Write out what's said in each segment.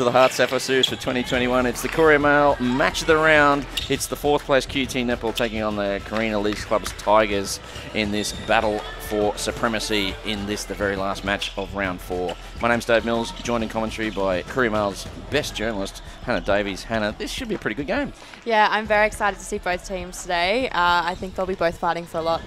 to the HART Sapphire Series for 2021. It's the Courier Mail match of the round. It's the 4th place QUT Netball taking on the Carina Leagues Club's Tigers in this battle for supremacy in this, the very last match of round 4. My name's Dave Mills, joined in commentary by Courier Mail's best journalist, Hannah Davies. Hannah, this should be a pretty good game. Yeah, I'm very excited to see both teams today. I think they'll be both fighting for a lot.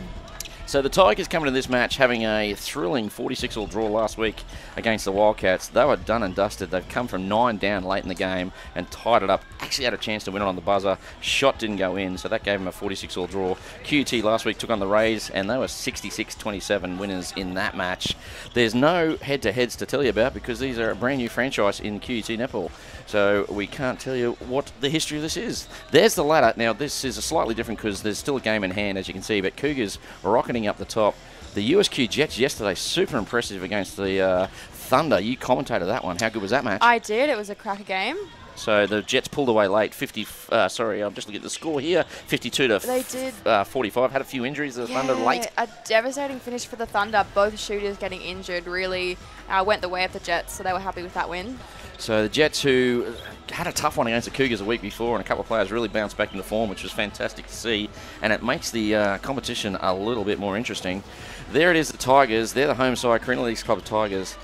So the Tigers coming to this match having a thrilling 46-all draw last week against the Wildcats. They were done and dusted. They've come from 9 down late in the game and tied it up. Actually had a chance to win it on the buzzer. Shot didn't go in, so that gave them a 46-all draw. QUT last week took on the Rays, and they were 66-27 winners in that match. There's no head-to-heads to tell you about because these are a brand new franchise in QUT Netball. So we can't tell you what the history of this is. There's the ladder. Now, this is a slightly different because there's still a game in hand, as you can see, but Cougars are rocketing up the top. The USQ Jets yesterday, super impressive against the Thunder. You commentated that one. How good was that match? I did. It was a cracker game. So the Jets pulled away late. Sorry, I'm just looking at the score here. 52 to they did 45. Had a few injuries. The Thunder late. A devastating finish for the Thunder. Both shooters getting injured really went the way of the Jets, so they were happy with that win. So the Jets, who had a tough one against the Cougars a week before, and a couple of players really bounced back into form, which was fantastic to see. And it makes the competition a little bit more interesting. There it is, the Tigers. They're the home side, Carina Leagues Club Tigers.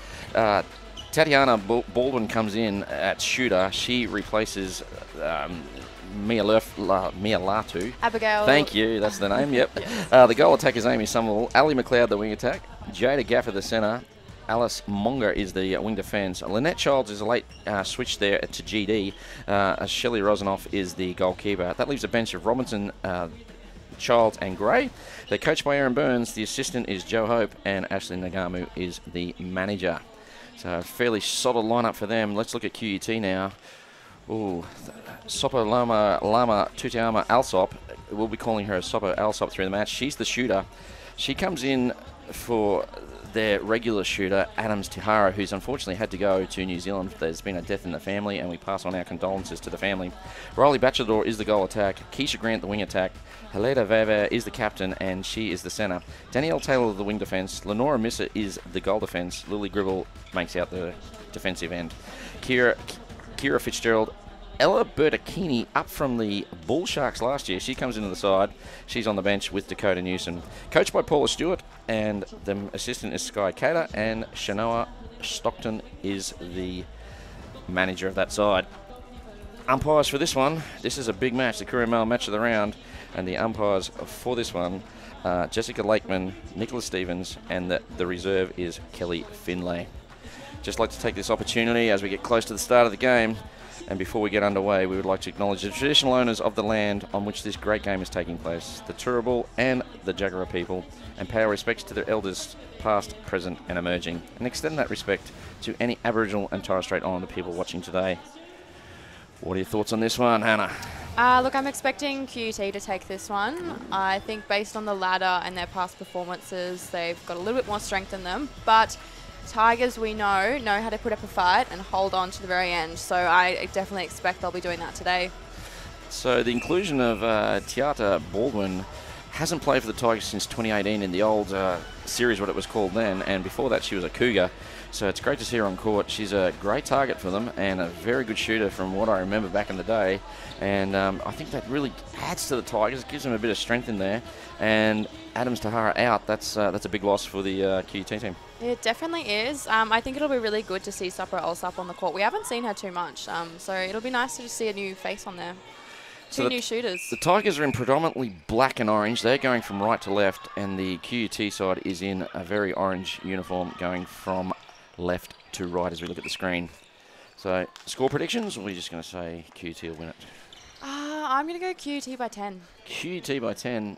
Tatiana Baldwin comes in at shooter. She replaces Mia Latu. Abigail. Thank you, that's the name, yep. Yes. The goal attackers, Amy Somerville. Ali McLeod, the wing attack. Jada Gaffer, the centre. Alice Monger is the wing defence. Lynette Childs is a late switch there to GD. Shelley Rosenoff is the goalkeeper. That leaves a bench of Robinson, Childs and Gray. They're coached by Aaron Burns. The assistant is Joe Hope, and Ashley Nagamu is the manager. So a fairly solid lineup for them. Let's look at QUT now. Ooh, Sopo Lama Tutiama Alsop. We'll be calling her Sopo Alsop through the match. She's the shooter. She comes in for their regular shooter, Adams Tihara, who's unfortunately had to go to New Zealand. There's been a death in the family, and we pass on our condolences to the family. Riley Bachelor is the goal attack. Keisha Grant, the wing attack. Helena Vava is the captain, and she is the centre. Danielle Taylor, the wing defence. Lenora Missa is the goal defence. Lily Gribble makes out the defensive end. Kira Fitzgerald. Ella Bertacchini, up from the Bull Sharks last year. She comes into the side. She's on the bench with Dakota Newsom. Coached by Paula Stewart, and the assistant is Sky Cater, and Shanoa Stockton is the manager of that side. Umpires for this one. This is a big match, the Courier Mail match of the round, and the umpires for this one, Jessica Lakeman, Nicholas Stevens, and the reserve is Kelly Finlay. Just like to take this opportunity as we get close to the start of the game. And before we get underway, we would like to acknowledge the traditional owners of the land on which this great game is taking place, the Turrbal and the Jagera people, and pay our respects to their elders, past, present and emerging, and extend that respect to any Aboriginal and Torres Strait Islander people watching today. What are your thoughts on this one, Hannah? Look, I'm expecting QUT to take this one. I think based on the ladder and their past performances, they've got a little bit more strength in them, but Tigers, we know how to put up a fight and hold on to the very end. So I definitely expect they'll be doing that today. So the inclusion of Tiata Baldwin hasn't played for the Tigers since 2018 in the old series, what it was called then. And before that, she was a Cougar. So it's great to see her on court. She's a great target for them and a very good shooter from what I remember back in the day. And I think that really adds to the Tigers, gives them a bit of strength in there. And Adams Tahara out, that's a big loss for the QUT team. It definitely is. I think it'll be really good to see Sopo Alsop on the court. We haven't seen her too much, so it'll be nice to just see a new face on there. Two new shooters. The Tigers are in predominantly black and orange. They're going from right to left, and the QUT side is in a very orange uniform going from left to right as we look at the screen. So, score predictions, or are we just going to say QUT will win it? I'm going to go QUT by 10. QUT by 10.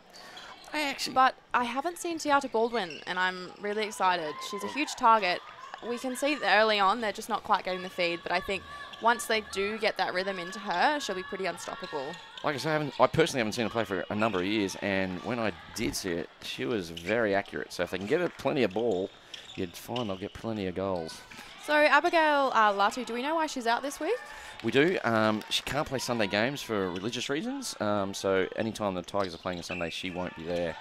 But I haven't seen Tiata Baldwin, and I'm really excited. She's a huge target. We can see that early on they're just not quite getting the feed, but I think once they do get that rhythm into her, she'll be pretty unstoppable. Like I say, I personally haven't seen her play for a number of years, and when I did see it, she was very accurate. So if they can get her plenty of ball, you'd find they'll get plenty of goals. So Abigail Latu, do we know why she's out this week? We do. She can't play Sunday games for religious reasons. So anytime the Tigers are playing a Sunday, she won't be there.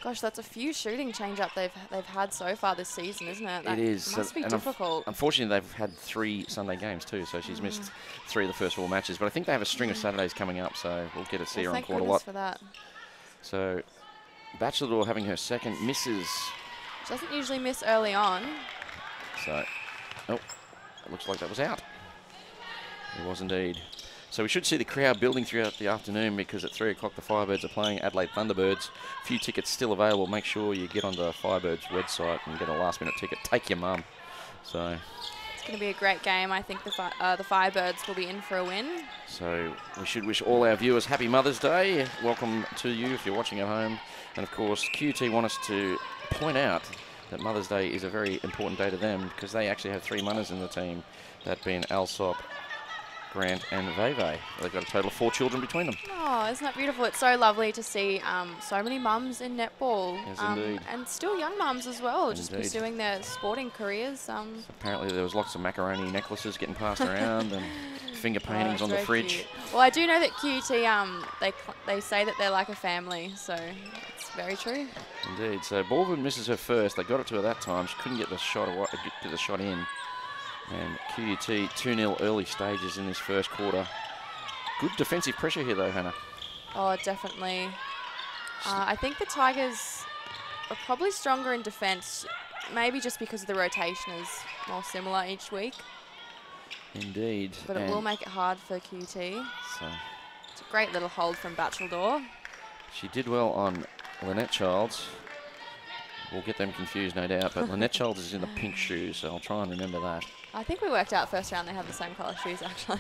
Gosh, that's a few shooting change-up they've had so far this season, isn't it? That It is. must be difficult. Unfortunately, they've had 3 Sunday games too, so she's missed 3 of the first 4 matches. But I think they have a string of Saturdays coming up, so we'll get to see her on court a lot. For that. So, Bachelor having her second misses. She doesn't usually miss early on. So, oh, it looks like that was out. It was indeed. So we should see the crowd building throughout the afternoon, because at 3 o'clock the Firebirds are playing Adelaide Thunderbirds. A few tickets still available. Make sure you get onto the Firebirds website and get a last-minute ticket. Take your mum. So it's going to be a great game. I think the Firebirds will be in for a win. So we should wish all our viewers Happy Mother's Day. Welcome to you if you're watching at home. And of course, QT want us to point out that Mother's Day is a very important day to them, because they actually have 3 mothers in the team, that being Alsop, Grant and Veve. They've got a total of 4 children between them. Oh, isn't that beautiful? It's so lovely to see so many mums in netball. Yes, indeed. And still young mums as well, Indeed. just pursuing their sporting careers. So apparently there was lots of macaroni necklaces getting passed around and finger paintings on the fridge. Cute. Well, I do know that QT, they say that they're like a family, so it's very true. Indeed. So Baldwin misses her first. They got it to her that time. She couldn't get the shot in. And QUT 2-0 early stages in this first quarter. Good defensive pressure here though, Hannah. Oh, definitely. I think the Tigers are probably stronger in defence, maybe just because the rotation is more similar each week. Indeed. But it will make it hard for QT. So it's a great little hold from Bachelor. She did well on Lynette Childs. We'll get them confused, no doubt, but Lynette Childs is in the pink shoes, so I'll try and remember that. I think we worked out first round they have the same colour shoes, actually.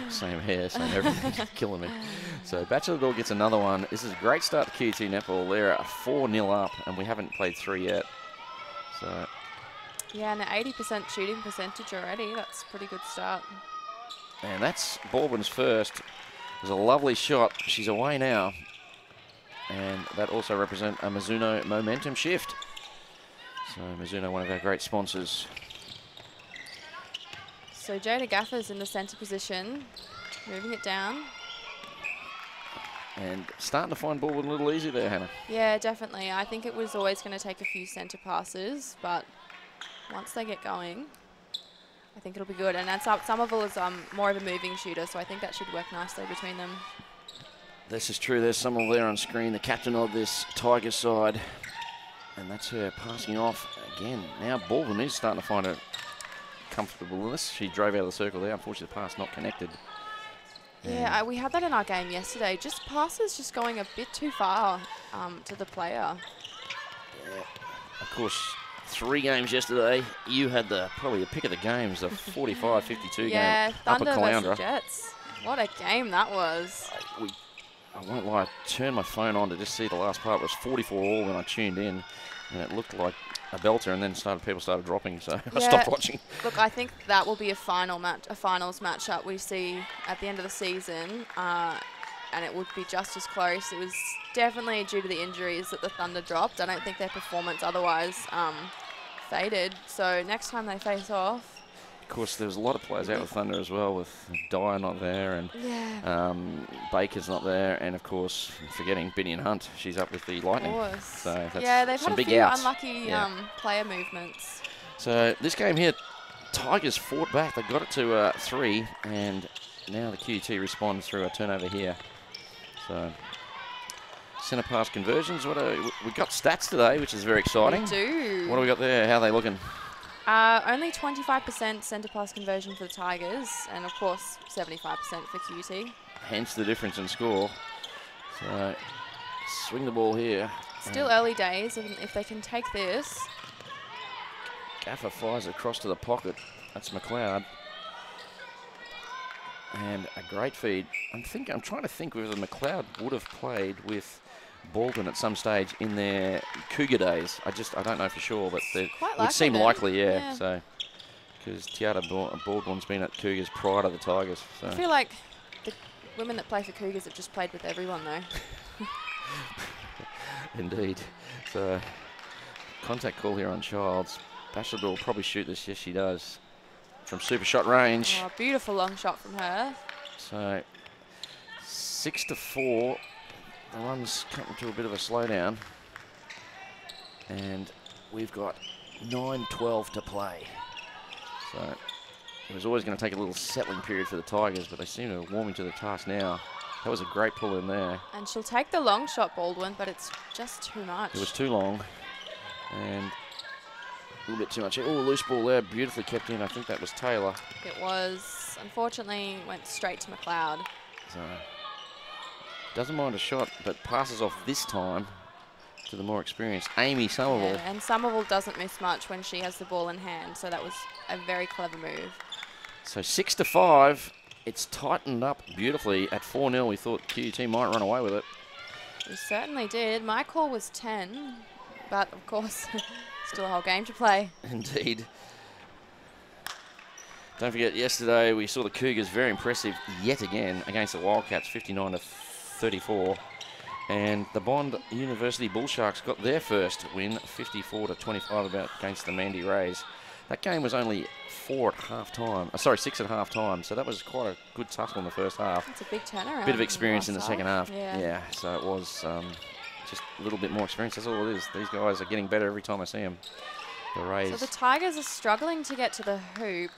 Same hair, same everything. Killing me. So Bachelor gets another one. This is a great start to QT netball. They're 4-0 up, and we haven't played 3 yet. So yeah, and an 80% shooting percentage already. That's a pretty good start. And that's Baldwin's first. It was a lovely shot. She's away now. And that also represents a Mizuno momentum shift. So Mizuno, one of our great sponsors. So Jada Gaffer's in the centre position, moving it down. And starting to find Baldwin a little easy there, Hannah. Yeah, definitely. I think it was always going to take a few centre passes, but once they get going, I think it'll be good. And that's Somerville is more of a moving shooter, so I think that should work nicely between them. This is true. There's someone there on screen, the captain of this Tiger side. And that's her passing off again. Now Baldwin is starting to find her comfortableness. She drove out of the circle there. Unfortunately, the pass not connected. Yeah, we had that in our game yesterday. Just passes just going a bit too far to the player. Yeah. Of course, 3 games yesterday. You had probably the pick of the games, the 45-52 game. Thunder Upper Caloundra. versus Jets. What a game that was. I won't lie, I turned my phone on to just see the last part. It was 44-all when I tuned in, and it looked like a belter, and then people started dropping, so I stopped watching. Look, I think that will be a finals matchup we see at the end of the season, and it would be just as close. It was definitely due to the injuries that the Thunder dropped. I don't think their performance otherwise faded. So next time they face off. Of course, there was a lot of players out with Thunder as well, with Dyer not there, and Baker's not there, and of course, forgetting Biddy and Hunt, she's up with the Lightning. Of course. So that's they've some had a big few outs. unlucky player movements. So this game here, Tigers fought back. They got it to 3, and now the QT respond through a turnover here. So centre pass conversions. We got stats today, which is very exciting. We do. What do we got there? How are they looking? Only 25% centre pass conversion for the Tigers, and of course 75% for QT. Hence the difference in score. So swing the ball here. Still early days, and if they can take this. Gaffer fires across to the pocket. That's McLeod. And a great feed. I'm trying to think whether McLeod would have played with Baldwin at some stage in their Cougar days. I don't know for sure, but it would seem likely, yeah. So, because Tiara Baldwin's been at Cougars prior to the Tigers. So. I feel like the women that play for Cougars have just played with everyone, though. Indeed. So, contact call here on Childs. Bachelor will probably shoot this. Yes, she does. From super shot range. Oh, beautiful long shot from her. So, 6-4. the run's coming to a bit of a slowdown. And we've got 9:12 to play. So it was always going to take a little settling period for the Tigers, but they seem to have warming to the task now. That was a great pull in there. And she'll take the long shot, Baldwin, but it's just too much. It was too long. And a little bit too much. Oh, loose ball there, beautifully kept in. I think that was Taylor. It was. Unfortunately, went straight to McLeod. So, doesn't mind a shot, but passes off this time to the more experienced Amy Somerville. Yeah, and Somerville doesn't miss much when she has the ball in hand, so that was a very clever move. So 6-5. It's tightened up beautifully at 4-0. We thought QUT might run away with it. We certainly did. My call was 10, but of course, still a whole game to play. Indeed. Don't forget, yesterday we saw the Cougars very impressive yet again against the Wildcats, 59-34. And the Bond University Bull Sharks got their first win, 54-25 against the Mandy Rays. That game was only 6 at half time, so that was quite a good tussle in the first half. It's a big turnaround. Bit of experience in the second half. Yeah, so it was just a little bit more experience. That's all it is. These guys are getting better every time I see them. The Rays. So the Tigers are struggling to get to the hoop.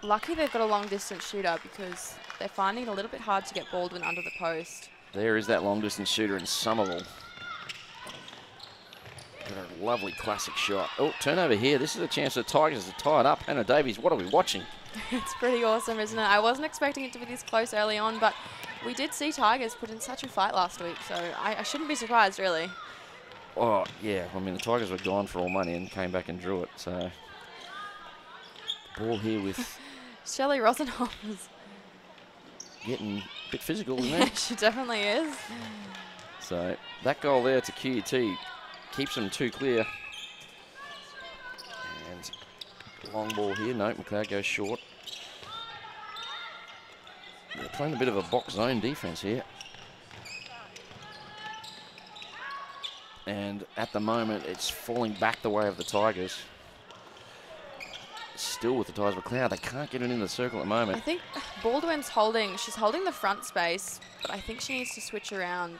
Lucky they've got a long distance shooter because they're finding it a little bit hard to get Baldwin under the post. There is that long distance shooter in Somerville. Got a lovely classic shot. Oh, turnover here. This is a chance for the Tigers to tie it up. Hannah Davies, what are we watching? It's pretty awesome, isn't it? I wasn't expecting it to be this close early on, but we did see Tigers put in such a fight last week, so I shouldn't be surprised, really. Oh, yeah. I mean, the Tigers were gone for all money and came back and drew it, so... Ball here with... Shelley Rosenhoff is getting a bit physical, isn't it? She definitely is. So that goal there to QUT keeps them 2 clear. And long ball here. No, McLeod goes short. They're playing a bit of a box zone defense here. And at the moment, it's falling back the way of the Tigers. Still with the Tigers. McLeod, they can't get it in the circle at the moment. I think Baldwin's she's holding the front space, but I think she needs to switch around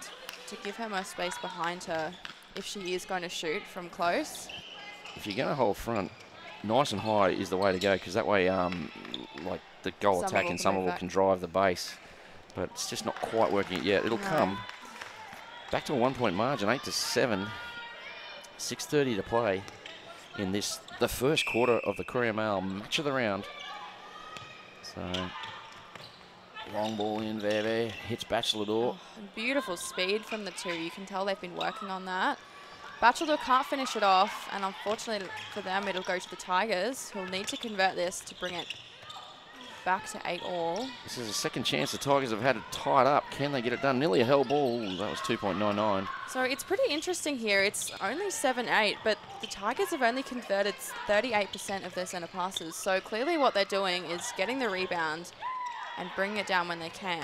to give her more space behind her if she is going to shoot from close. If you're going to hold front, nice and high is the way to go, because that way, like the goal attack in Somerville can drive the base, but it's just not quite working it yet. It'll come. Back to a 1-point margin, 8-7, 6:30 to play in the first quarter of the Courier Mail match of the round. So, long ball in, Veve, hits Bachelor. Beautiful speed from the two. You can tell they've been working on that. Bachelor can't finish it off, and unfortunately for them, it'll go to the Tigers, who'll need to convert this to bring it back to 8-all. This is a second chance the Tigers have had it tied up. Can they get it done? Nearly a hell ball. Ooh, that was 2.99. So it's pretty interesting here. It's only 7-8, but the Tigers have only converted 38% of their centre passes. So clearly what they're doing is getting the rebound and bringing it down when they can.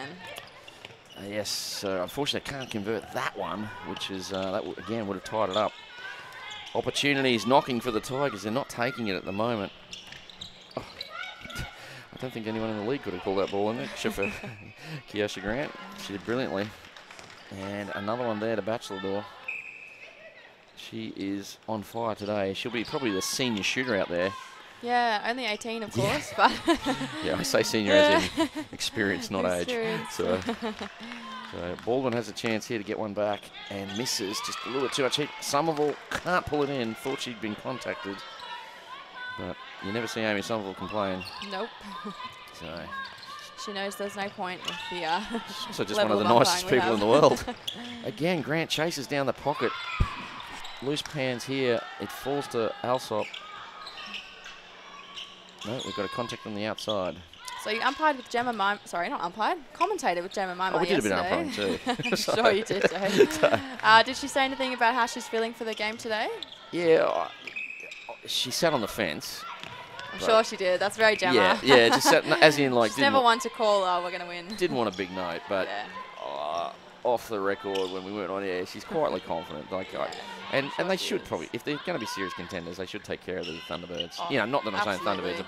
Yes, unfortunately they can't convert that one, which is, again, would have tied it up. Opportunities knocking for the Tigers. They're not taking it at the moment. Oh, I don't think anyone in the league could have pulled that ball in there, except for Kiosha Grant. She did brilliantly. And another one there to Bachelor. She is on fire today. She'll be probably the senior shooter out there. Yeah, only 18, of course, but... Yeah, I say senior as in experience, not age. So Baldwin has a chance here to get one back and misses just a little bit too much heat. Somerville can't pull it in. Thought she'd been contacted. But you never see Amy Somerville complain. Nope. So she knows there's no point with the she's also just one of the nicest people in the world. Again, Grant chases down the pocket. Loose pans here. It falls to Alsop. No, we've got a contact on the outside. So you umpired with Gemma Mime. Sorry, not umpired. Commentated with Gemma Mime. Oh, we did yesterday. a bit of umpiring too. Sure you did, did she say anything about how she's feeling for the game today? Yeah, she sat on the fence. I'm sure she did. That's very Gemma. Yeah, just sat, as in like... She's never one to call, we're going to win. Didn't want a big note, but off the record when we weren't on air, she's quietly confident. Like, and they should probably, if they're going to be serious contenders, they should take care of the Thunderbirds. You know, not that I'm saying Thunderbirds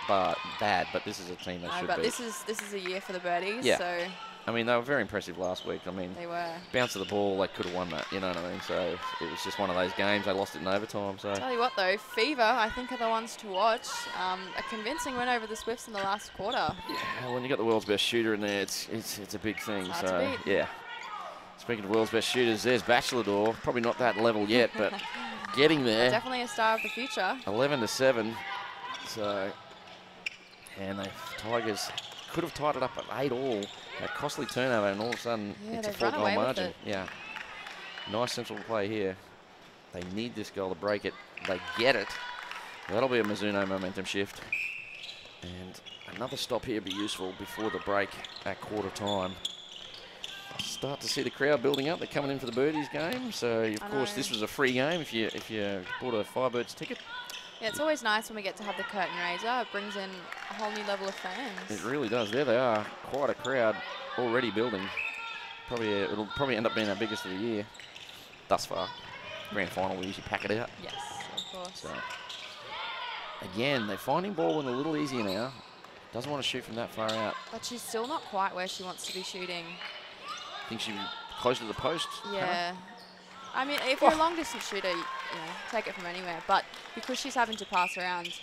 are bad, but this is a team they should but be. this is a year for the Birdies, Yeah. so I mean, they were very impressive last week. I mean, They were. bounce of the ball, they could have won that. You know what I mean? So it was just one of those games. They lost it in overtime. So Tell you what, though, Fever, I think, are the ones to watch. A convincing win over the Swifts in the last quarter. yeah, when you got the world's best shooter in there, it's a big thing. It's hard So to beat. yeah. Speaking of world's best shooters, there's Bachelor. Probably not that level yet, but getting there. Definitely a star of the future. 11-7. So, and the Tigers could have tied it up at 8-all. A costly turnover, and all of a sudden it's a they've run 4-goal away with margin. it. Yeah. Nice central play here. They need this goal to break it. They get it. That'll be a Mizuno momentum shift. And another stop here would be useful before the break at quarter time. Start to see the crowd building up. They're coming in for the Birdies game. So, of course, this was a free game if you bought a Firebirds ticket. Yeah, it's always nice when we get to have the curtain raiser. It brings in a whole new level of fans. It really does. There they are. Quite a crowd already building. It'll probably end up being our biggest of the year thus far. Grand final, we usually pack it out. Yes, of course. So, again, they're finding Baldwin a little easier now. Doesn't want to shoot from that far out. But she's still not quite where she wants to be shooting. Think she'd be closer to the post? Yeah. I mean, if you're a long-distance shooter, you know, take it from anywhere. But because she's having to pass around, it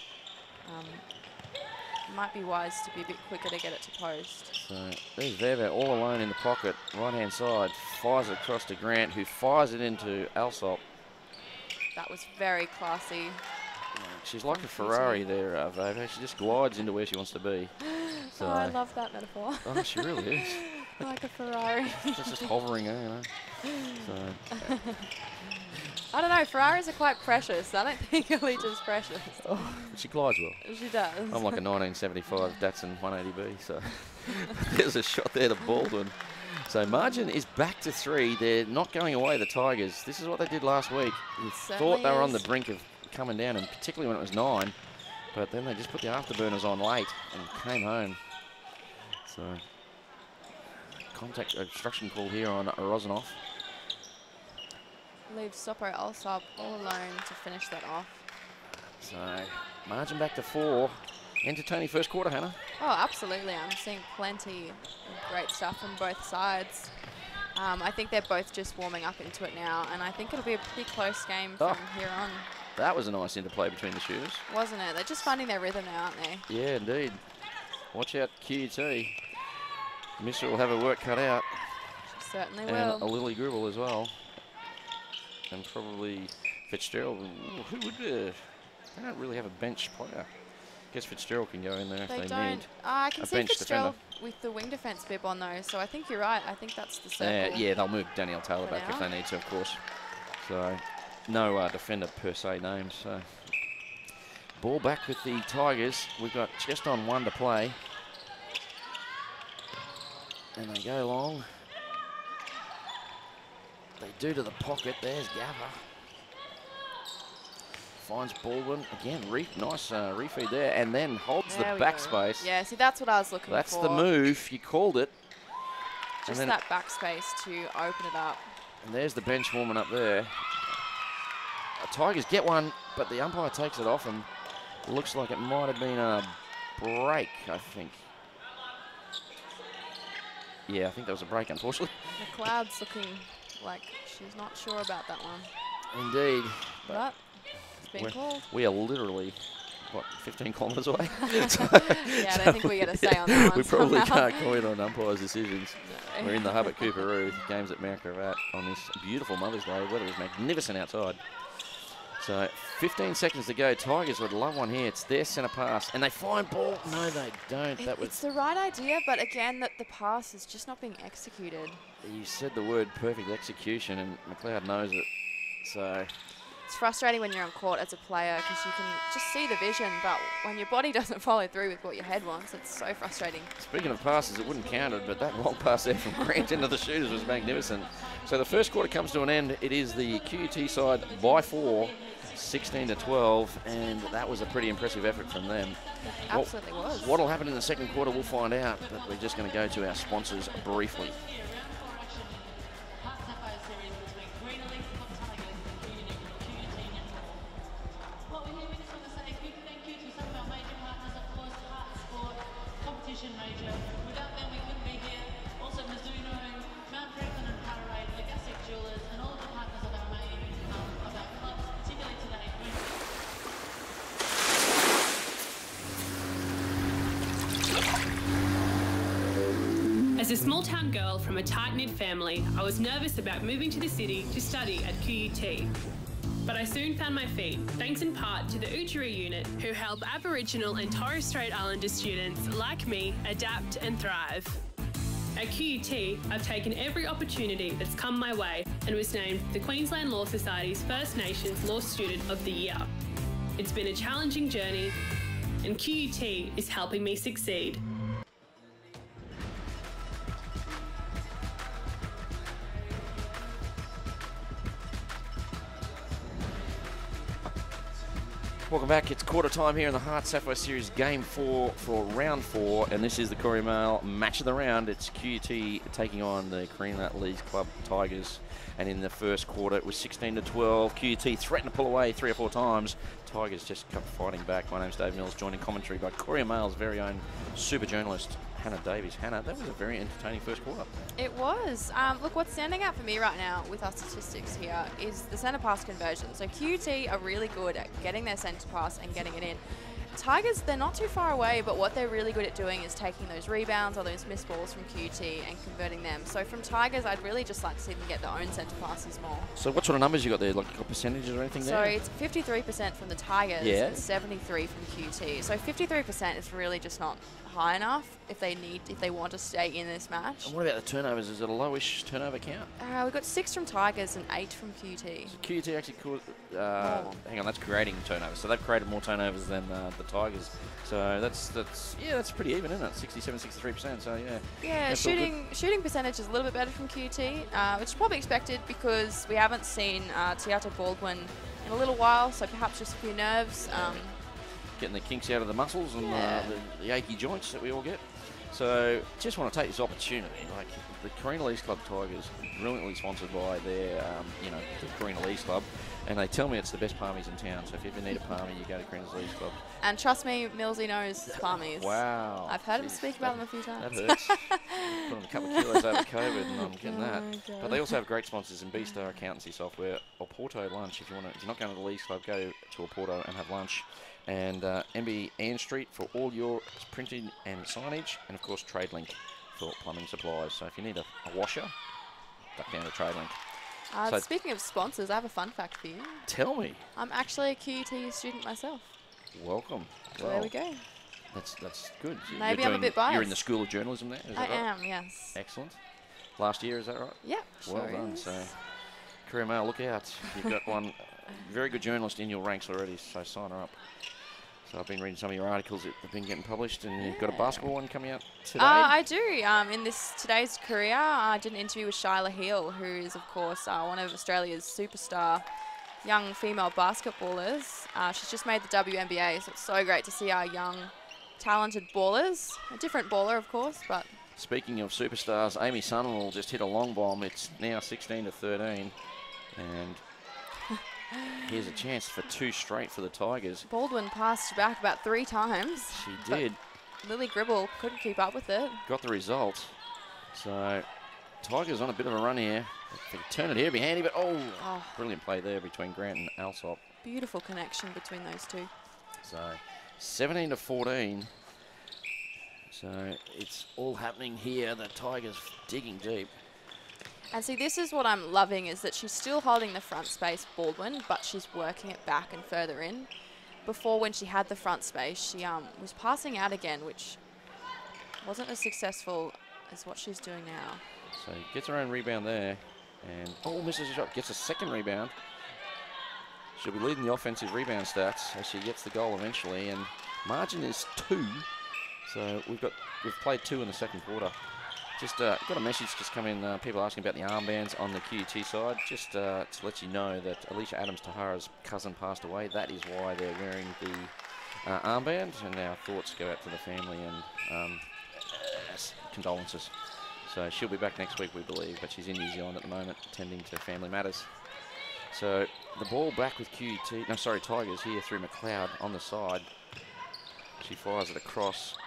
might be wise to be a bit quicker to get it to post. So there's Veva all alone in the pocket, right-hand side. Fires it across to Grant, who fires it into Alsop. That was very classy. She's like a Ferrari there, Veva. She just glides into where she wants to be. So, Oh, I love that metaphor. Oh, she really is. Like a Ferrari. It's just hovering, you know. So, I don't know, Ferraris are quite precious. I don't think Alita's precious. she glides well. She does. I'm like a 1975 Datsun 180B, so there's a shot there to Baldwin. So margin is back to 3. They're not going away, the Tigers. This is what they did last week. You thought they were on the brink of coming down, and particularly when it was 9, but then they just put the afterburners on late and came home. So contact obstruction call here on Rosanoff. Leaves Sopo Alsop all alone to finish that off. So margin back to 4. Entertaining first quarter, Hannah. Oh, absolutely. I'm seeing plenty of great stuff from both sides. I think they're both just warming up into it now, and I think it'll be a pretty close game from here on. That was a nice interplay between the shooters. Wasn't it? They're just finding their rhythm now, aren't they? Yeah, indeed. Watch out, QUT. Mishra will have her work cut out. She certainly and will. a Lily Gribble as well. And probably Fitzgerald. Ooh, who would they don't really have a bench player. Guess Fitzgerald can go in there if they don't. need. I can a see bench Fitzgerald with the wing defence bib on though, so I think you're right. I think that's the circle. Yeah, they'll move Danielle Taylor For back if now. they need to, of course. So no defender per se named. So ball back with the Tigers. We've got just on 1 to play. And they go long. They do to the pocket. There's Gaffer. Finds Baldwin. Again, nice refeed there. And then holds the backspace. Yeah, see, that's what I was looking for. That's the move. You called it. Just that backspace to open it up. And there's the bench warming up there. Tigers get one, but the umpire takes it off him. Looks like it might have been a break, I think. Yeah, I think that was a break, unfortunately. McLeod's looking like she's not sure about that one. Indeed. But it's been called. We are literally, what, 15 kilometres away? Yeah, I don't think we get a say on that one. We probably somehow. can't comment on umpires' decisions. No. We're in the hub at Cooperoo, games at Mount Gravatt on this beautiful Mother's Day. Weather is magnificent outside. So 15 seconds to go. Tigers would love one here. It's their centre pass. And they find ball. No, they don't. It's the right idea, but again, the pass is just not being executed. You said the word perfect execution, and McLeod knows it. So it's frustrating when you're on court as a player because you can just see the vision, but when your body doesn't follow through with what your head wants, it's so frustrating. speaking of passes, it wouldn't count it, but that long pass there from Grant into the shooters was magnificent. So the first quarter comes to an end. It is the QUT side by 4. 16-12, and that was a pretty impressive effort from them. Absolutely was. What will happen in the second quarter, we'll find out, but we're just going to go to our sponsors briefly. HART Sapphire series between Green Elite Club Tigers and Green Elite QUT Netball. What we're here, we just want to say a big thank you to some of our major partners, of course, Heart Sport, Competition Major. Without them, we couldn't be here. Also, As a small-town girl from a tight-knit family, I was nervous about moving to the city to study at QUT. But I soon found my feet, thanks in part to the Uchery unit, who help Aboriginal and Torres Strait Islander students like me adapt and thrive. At QUT, I've taken every opportunity that's come my way and was named the Queensland Law Society's First Nations Law Student of the Year. It's been a challenging journey, and QUT is helping me succeed. Welcome back. It's quarter time here in the HART Sapphire Series Game 4 for Round 4, and this is the Courier Mail Match of the Round. It's QUT taking on the Carina Leagues Club Tigers, and in the first quarter it was 16-12. QUT threatened to pull away 3 or 4 times. Tigers just kept fighting back. My name's Dave Mills, joining commentary by Courier Mail's very own super journalist, Hannah Davies. Hannah, that was a very entertaining first quarter. It was. Look, what's standing out for me right now with our statistics here is the centre pass conversion. So QUT are really good at getting their centre pass and getting it in. Tigers, they're not too far away, but what they're really good at doing is taking those rebounds or those missed balls from QUT and converting them. So from Tigers, I'd really just like to see them get their own centre passes more. So what sort of numbers you got there? Like, you got percentages or anything there? So it's 53% from the Tigers and 73% from QUT. So 53% is really just not high enough if they want to stay in this match. And what about the turnovers? Is it a lowish turnover count? We've got 6 from Tigers and 8 from QUT. So QUT actually caused, hang on, that's creating turnovers. So they've created more turnovers than the Tigers. So that's pretty even, isn't it? 67-63%. So yeah. Yeah, shooting percentage is a little bit better from QUT, which is probably expected because we haven't seen Tiato Baldwin in a little while. So perhaps just a few nerves. Getting the kinks out of the muscles and the achy joints that we all get. So just want to take this opportunity, like the Carina Leagues Club Tigers, brilliantly sponsored by their, the Carina Leagues Club, and they tell me it's the best palmies in town. So if you ever need a palmy, you go to Carina Leagues Club. And trust me, Millsy knows palmies. Wow. I've heard him speak about them a few times. That hurts. Put on a couple of kilos over COVID and I'm getting that. God. But they also have great sponsors in B-Star Accountancy Software, Oporto Lunch. If you're not going to the Leagues Club, go to Oporto and have lunch. And MB Ann Street for all your printing and signage, and of course TradeLink for plumbing supplies. So if you need a washer, duck down to TradeLink. So speaking of sponsors, I have a fun fact for you. Tell me. I'm actually a QUT student myself. Welcome. So there we go. That's good. Maybe I'm a bit biased. You're in the School of Journalism there, is that right? I am, yes. Excellent. Last year, is that right? Yeah, well sure done. is. So, Courier Mail, look out. You've got one very good journalist in your ranks already, so sign her up. So I've been reading some of your articles that have been getting published, and you've got a basketball one coming out today. I do. In today's Courier, I did an interview with Shyla Hill, who is, of course, one of Australia's superstar young female basketballers. She's just made the WNBA, so it's so great to see our young, talented ballers. A different baller, of course, but... Speaking of superstars, Amy Sunwell just hit a long bomb. It's now 16-13, and... here's a chance for 2 straight for the Tigers. Baldwin passed back about 3 times. She did. Lily Gribble couldn't keep up with it. Got the result. So, Tigers on a bit of a run here. If they turn it here, it'd be handy, but brilliant play there between Grant and Alsop. Beautiful connection between those two. So, 17-14. So, it's all happening here. The Tigers digging deep. And see, this is what I'm loving, is that she's still holding the front space, Baldwin, but she's working it back and further in. Before, when she had the front space, she was passing out again, which wasn't as successful as what she's doing now. So gets her own rebound there, and misses a shot, gets a second rebound. She'll be leading the offensive rebound stats as she gets the goal eventually, and margin is 2. So we've played 2 in the second quarter. Just got a message just come in, people asking about the armbands on the QUT side. Just to let you know that Alicia Adams-Tahara's cousin passed away. That is why they're wearing the armband, and our thoughts go out to the family and condolences. So she'll be back next week, we believe, but she's in New Zealand at the moment, attending to family matters. So the ball back with Tigers here through McLeod on the side. She fires it across.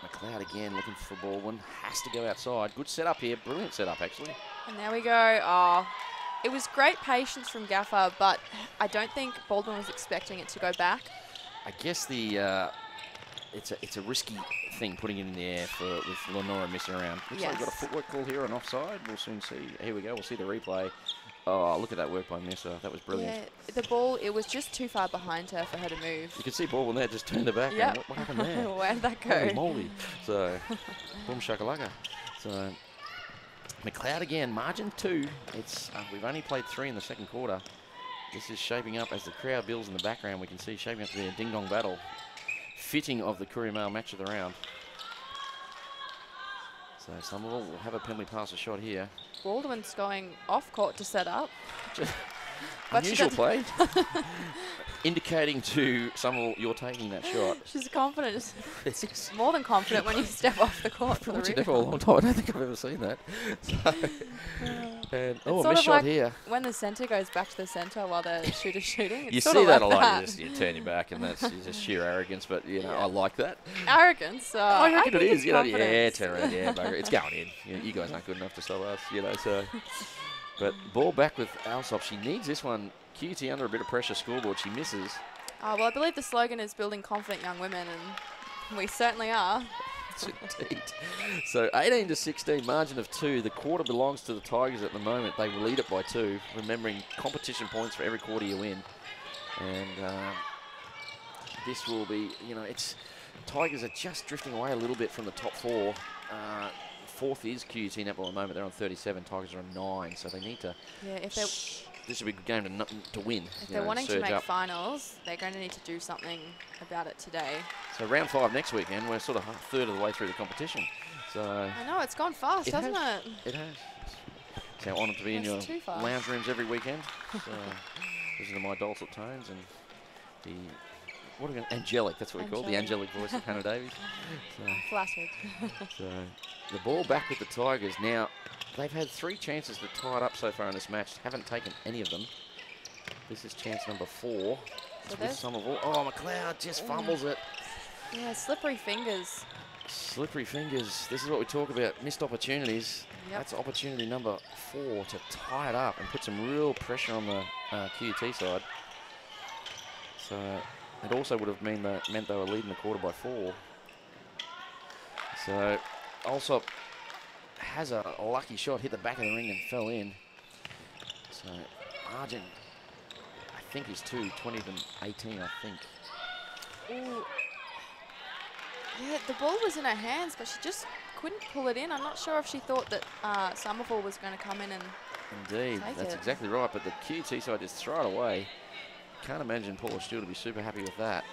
McLeod again looking for Baldwin. Has to go outside. Good setup here. Brilliant setup, actually. And there we go. It was great patience from Gaffer, but I don't think Baldwin was expecting it to go back. I guess the it's a risky thing putting it in the air with Lenora missing around. Looks like we've got a footwork call here on offside. We'll soon see. Here we go. We'll see the replay. Oh, look at that work by Missa. That was brilliant. Yeah, the ball, it was just too far behind her for her to move. You can see ball in there, just turned her back. Yep. What happened there? Where did that Holy go? moly. So, boom shakalaka. So, McLeod again, margin 2. It's we've only played 3 in the second quarter. This is shaping up, as the crowd builds in the background, we can see shaping up to be a ding-dong battle. Fitting of the Courier Mail match of the round. So Somerville will have a penalty pass a shot here. Baldwin's going off court to set up. Unusual play. Indicating to Somerville, you're taking that shot. She's confident. More than confident when you step off the court for the I've for a long time. I don't think I've ever seen that. So, and, a missed shot like here. When the centre goes back to the centre while the shooter's shooting. It's You sort see of that like a lot. that. You turn your back, and that's just sheer arrogance. But you know, I like that. Arrogance. I reckon it think is. it's You know, yeah, confidence. turn around, yeah, bugger. It's going in. You guys aren't good enough to stop us. You know, so. But ball back with Alsop. She needs this one. QT under a bit of pressure. Scoreboard. She misses. Well, I believe the slogan is building confident young women, and we certainly are. Indeed. So 18 to 16, margin of 2. The quarter belongs to the Tigers at the moment. They lead it by 2. Remembering competition points for every quarter you win. And this will be, you know, Tigers are just drifting away a little bit from the top 4. Fourth is QUT Netball at the moment. They're on 37. Tigers are on 9. So they need to. Yeah, if they're this will be a good game to win. If they're wanting to make finals, they're going to need to do something about it today. So round 5 next weekend, we're sort of a third of the way through the competition. So I know, it's gone fast, hasn't it? It has. It's how honoured to be in your lounge rooms every weekend. So listen to my dulcet tones and the angelic, that's what we call it, the angelic voice of Hannah Davies. So, flattered. So the ball back with the Tigers. Now, they've had 3 chances to tie it up so far in this match. Haven't taken any of them. This is chance number 4. So with Somerville. Oh, McLeod just fumbles it. Yeah, slippery fingers. Slippery fingers. This is what we talk about. Missed opportunities. Yep. That's opportunity number 4 to tie it up and put some real pressure on the QUT side. So it also would have meant they were leading the quarter by 4. So Alsop has a lucky shot, hit the back of the ring and fell in. So margin, I think, is 2, 20 to 18, I think. Ooh. Yeah, the ball was in her hands, but she just couldn't pull it in. I'm not sure if she thought that Somerville was going to come in and Indeed, that's exactly right. But the QUT side just throw it away. Can't imagine Paula Stewart will be super happy with that.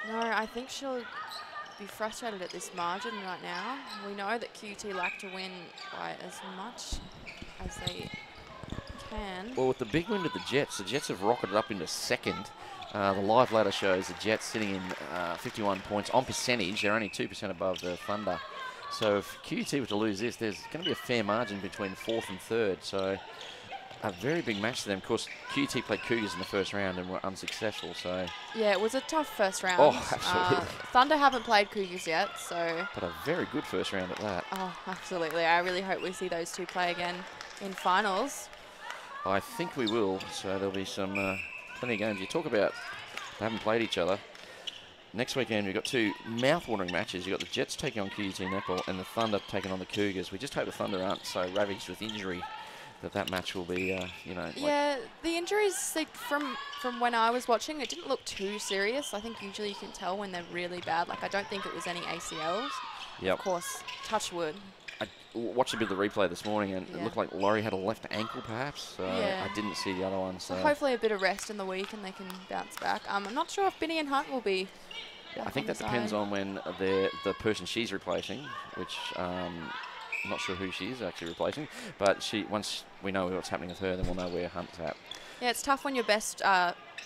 No, I think she'll be frustrated at this margin right now. We know that QUT like to win by as much as they can. Well, with the big win to the Jets have rocketed up into second. The live ladder shows the Jets sitting in 51 points on percentage. They're only 2% above the Thunder. So if QUT were to lose this, there's going to be a fair margin between 4th and 3rd. So a very big match to them. Of course, QUT played Cougars in the first round and were unsuccessful. So yeah, it was a tough first round. Oh, absolutely. Thunder haven't played Cougars yet, so. But a very good first round at that. Oh, absolutely. I really hope we see those 2 play again in finals. I think we will. So there'll be some plenty of games. You talk about they haven't played each other. Next weekend we've got 2 mouth-watering matches. You've got the Jets taking on QUT Netball and the Thunder taking on the Cougars. We just hope the Thunder aren't so ravaged with injury that match will be, you know. Yeah, the injuries, like, from when I was watching, it didn't look too serious. I think usually you can tell when they're really bad. Like, I don't think it was any ACLs. Yep. Of course, touch wood. I watched a bit of the replay this morning and it looked like Laurie had a left ankle perhaps. So I didn't see the other one. So hopefully a bit of rest in the week and they can bounce back. I'm not sure if Binny and Hunt will be. I think that depends on when the person she's replacing, which I'm not sure who she is actually replacing, but once we know what's happening with her, then we'll know where Hunt's at. Yeah, it's tough when your best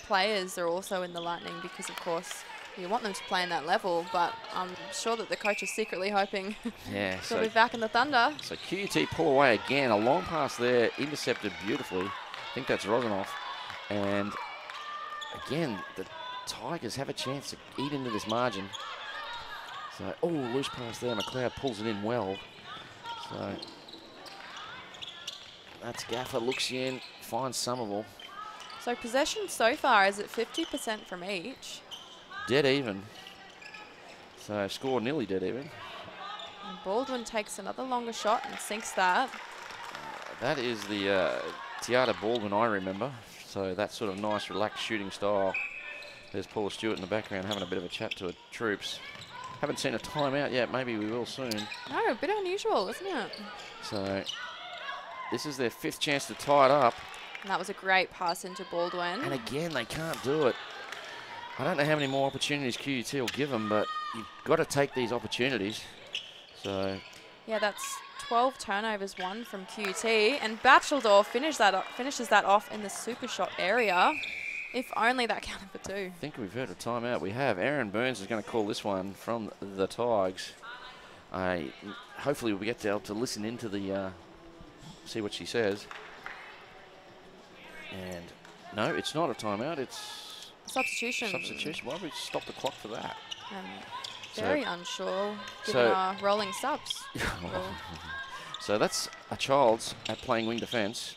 players are also in the Lightning because, of course, you want them to play in that level, but I'm sure that the coach is secretly hoping she'll be back in the Thunder. So QUT pull away again. A long pass there, intercepted beautifully. I think that's Rosanoff. And again, the Tigers have a chance to eat into this margin. So, loose pass there. McLeod pulls it in well. So that's Gaffer, looks in, finds Somerville. So possession so far, is it 50% from each? Dead even. So score nearly dead even. And Baldwin takes another longer shot and sinks that. That is the Tiara Baldwin I remember. So that sort of nice, relaxed shooting style. There's Paula Stewart in the background having a bit of a chat to her troops. Haven't seen a timeout yet. Maybe we will soon. No, a bit unusual, isn't it? So this is their 5th chance to tie it up. And that was a great pass into Baldwin. And again, they can't do it. I don't know how many more opportunities QUT will give them, but you've got to take these opportunities. So yeah, that's 12 turnovers won from QUT. And Bacheldorf finishes that off in the super shot area. If only that counted for 2. I think we've heard a timeout. We have. Erin Burns is going to call this one from the Tigers. Hopefully we'll get to be able to listen into the, see what she says. And no, it's not a timeout. It's substitution. Substitution. Why would we stop the clock for that? Very unsure, given our rolling subs. So that's a Childs at playing wing defence.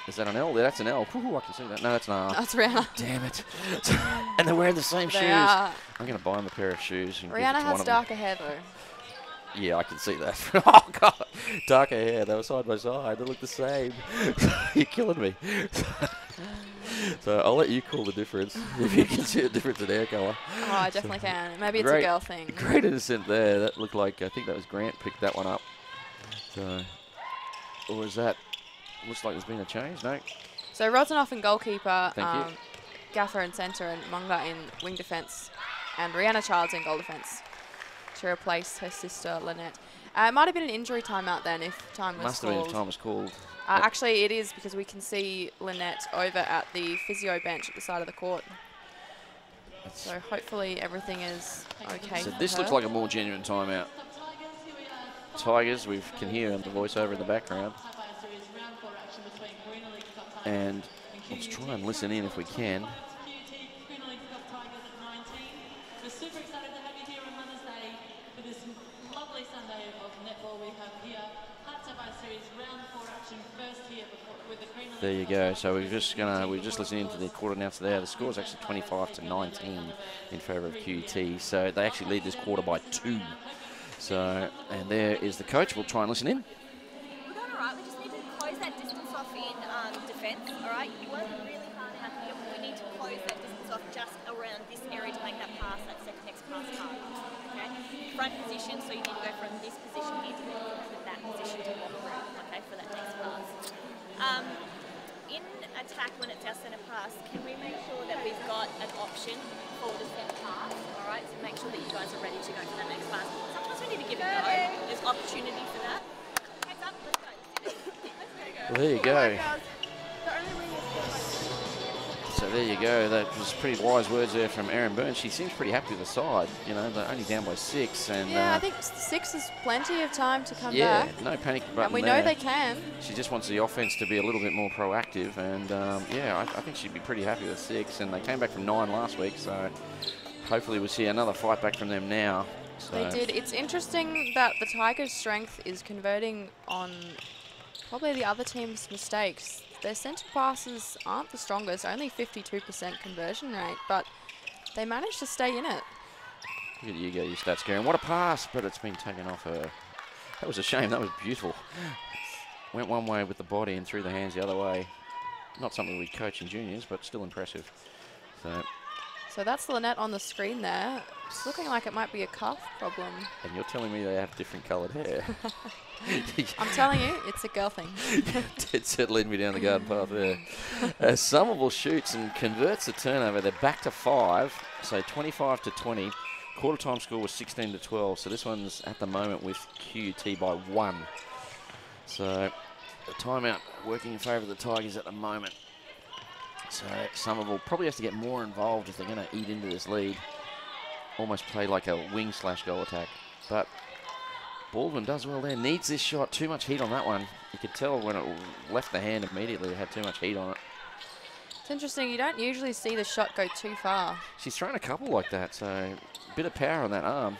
Is that an L? That's an L. Ooh, I can see that. No, that's an R. That's Rihanna. Damn it. And they're wearing the same shoes. Are. I'm going to buy them a pair of shoes. And Rihanna has darker hair, though. Yeah, I can see that. Oh, God. Darker hair. They were side by side. They look the same. You're killing me. So I'll let you call the difference, if you can see a difference in hair colour. Oh, I definitely can. Maybe it's a girl thing. Great innocent there. That looked like, I think that was Grant picked that one up. So, or is that, looks like there's been a change, no? So Rosanoff in goalkeeper, Thank you. Gaffer in centre, and Munga in wing defence, and Rihanna Childs in goal defence to replace her sister Lynette. It might have been an injury timeout then if time was Must called. have been if time was called. Actually, it is, because we can see Lynette over at the physio bench at the side of the court. So hopefully everything is okay. So this looks like a more genuine timeout. Tigers, we can hear the voiceover in the background. And let's try and listen in if we can. We're super excited to have you here on Mother's Day for this lovely Sunday of netball. We have here HART Sapphire Series round 4 action, first here with the Green. There you go. So we're just listening to the court announcer there. The score is actually 25-19 in favour of QUT. So they actually lead this quarter by 2. So, and there is the coach. We'll try and listen in. We're going all right. We just need to close that distance off in defence, all right? You work really hard out here, but we need to close that distance off just around this area to make that pass, that second next pass hard, okay? Front position, so you need to go from this position here to that position to walk around, okay, for that next pass. In attack, when it's our centre pass, can we make sure that we've got an option for the centre pass, all right? So make sure that you guys are ready to go for that next pass. Sometimes we need to give it a go. There's opportunity for that. Heads up, let's go. Well, there you go. So there you go. That was pretty wise words there from Erin Burns. She seems pretty happy with the side. You know, they're only down by 6. And yeah, I think 6 is plenty of time to come back. Yeah, no panic button And we there. know they can. She just wants the offense to be a little bit more proactive. And yeah, I think she'd be pretty happy with 6. And they came back from 9 last week. So hopefully we'll see another fight back from them now. So They did. It's interesting that the Tigers' strength is converting on probably the other team's mistakes. Their centre passes aren't the strongest, only 52% conversion rate, but they managed to stay in it. Look at you go, your stats, Karen. What a pass, but it's been taken off her. That was a shame. That was beautiful. Went one way with the body and threw the hands the other way. Not something we coach in juniors, but still impressive. So that's Lynette on the screen there. It's looking like it might be a cuff problem. And you're telling me they have different coloured hair. I'm telling you, it's a girl thing. Dead set leading me down the garden path there. Somerville shoots and converts the turnover. They're back to 5, so 25-20. Quarter time score was 16-12, so this one's at the moment with QUT by 1. So the timeout working in favour of the Tigers at the moment. So Somerville probably has to get more involved if they're going to eat into this lead. Almost play like a wing/goal attack. But Baldwin does well there. Needs this shot. Too much heat on that one. You could tell when it left the hand immediately. It had too much heat on it. It's interesting. You don't usually see the shot go too far. She's thrown a couple like that, so a bit of power on that arm.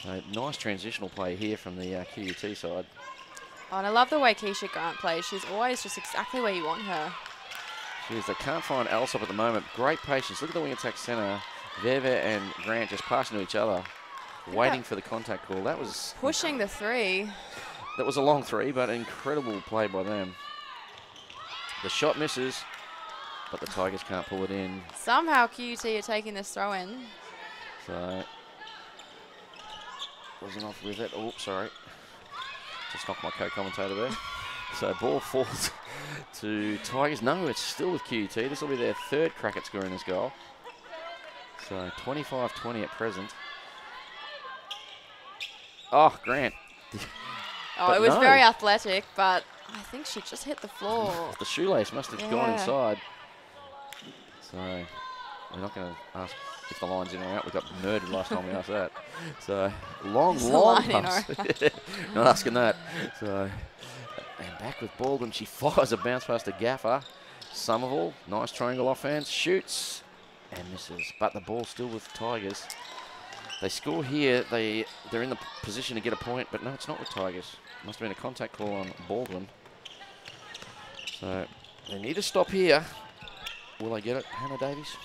So nice transitional play here from the QUT side. Oh, and I love the way Keisha Grant plays. She's always just exactly where you want her. She is. They can't find Alsop at the moment. Great patience. Look at the wing attack centre. Veva and Grant just passing to each other, waiting for the contact call. That was pushing the 3. That was a long 3, but incredible play by them. The shot misses, but the Tigers can't pull it in. Somehow QUT are taking this throw in. So, wasn't off with it. Oh, sorry. Just knocked my co-commentator there. So, ball falls to Tigers. No, it's still with QUT. This will be their 3rd crack at scoring this goal. So, 25-20 at present. Oh, Grant. Oh, it was very athletic, but I think she just hit the floor. The shoelace must have gone inside. So, we're not going to ask if the line's in or out. We got murdered last time we asked that. So, long pass. Not asking that. So, and back with Baldwin. She fires a bounce past to Gaffer. Somerville, nice triangle offense. Shoots and misses. But the ball's still with Tigers. They score here. They're in the position to get a point, but no, it's not with Tigers. Must have been a contact call on Baldwin. So they need to stop here. Will they get it, Hannah Davies?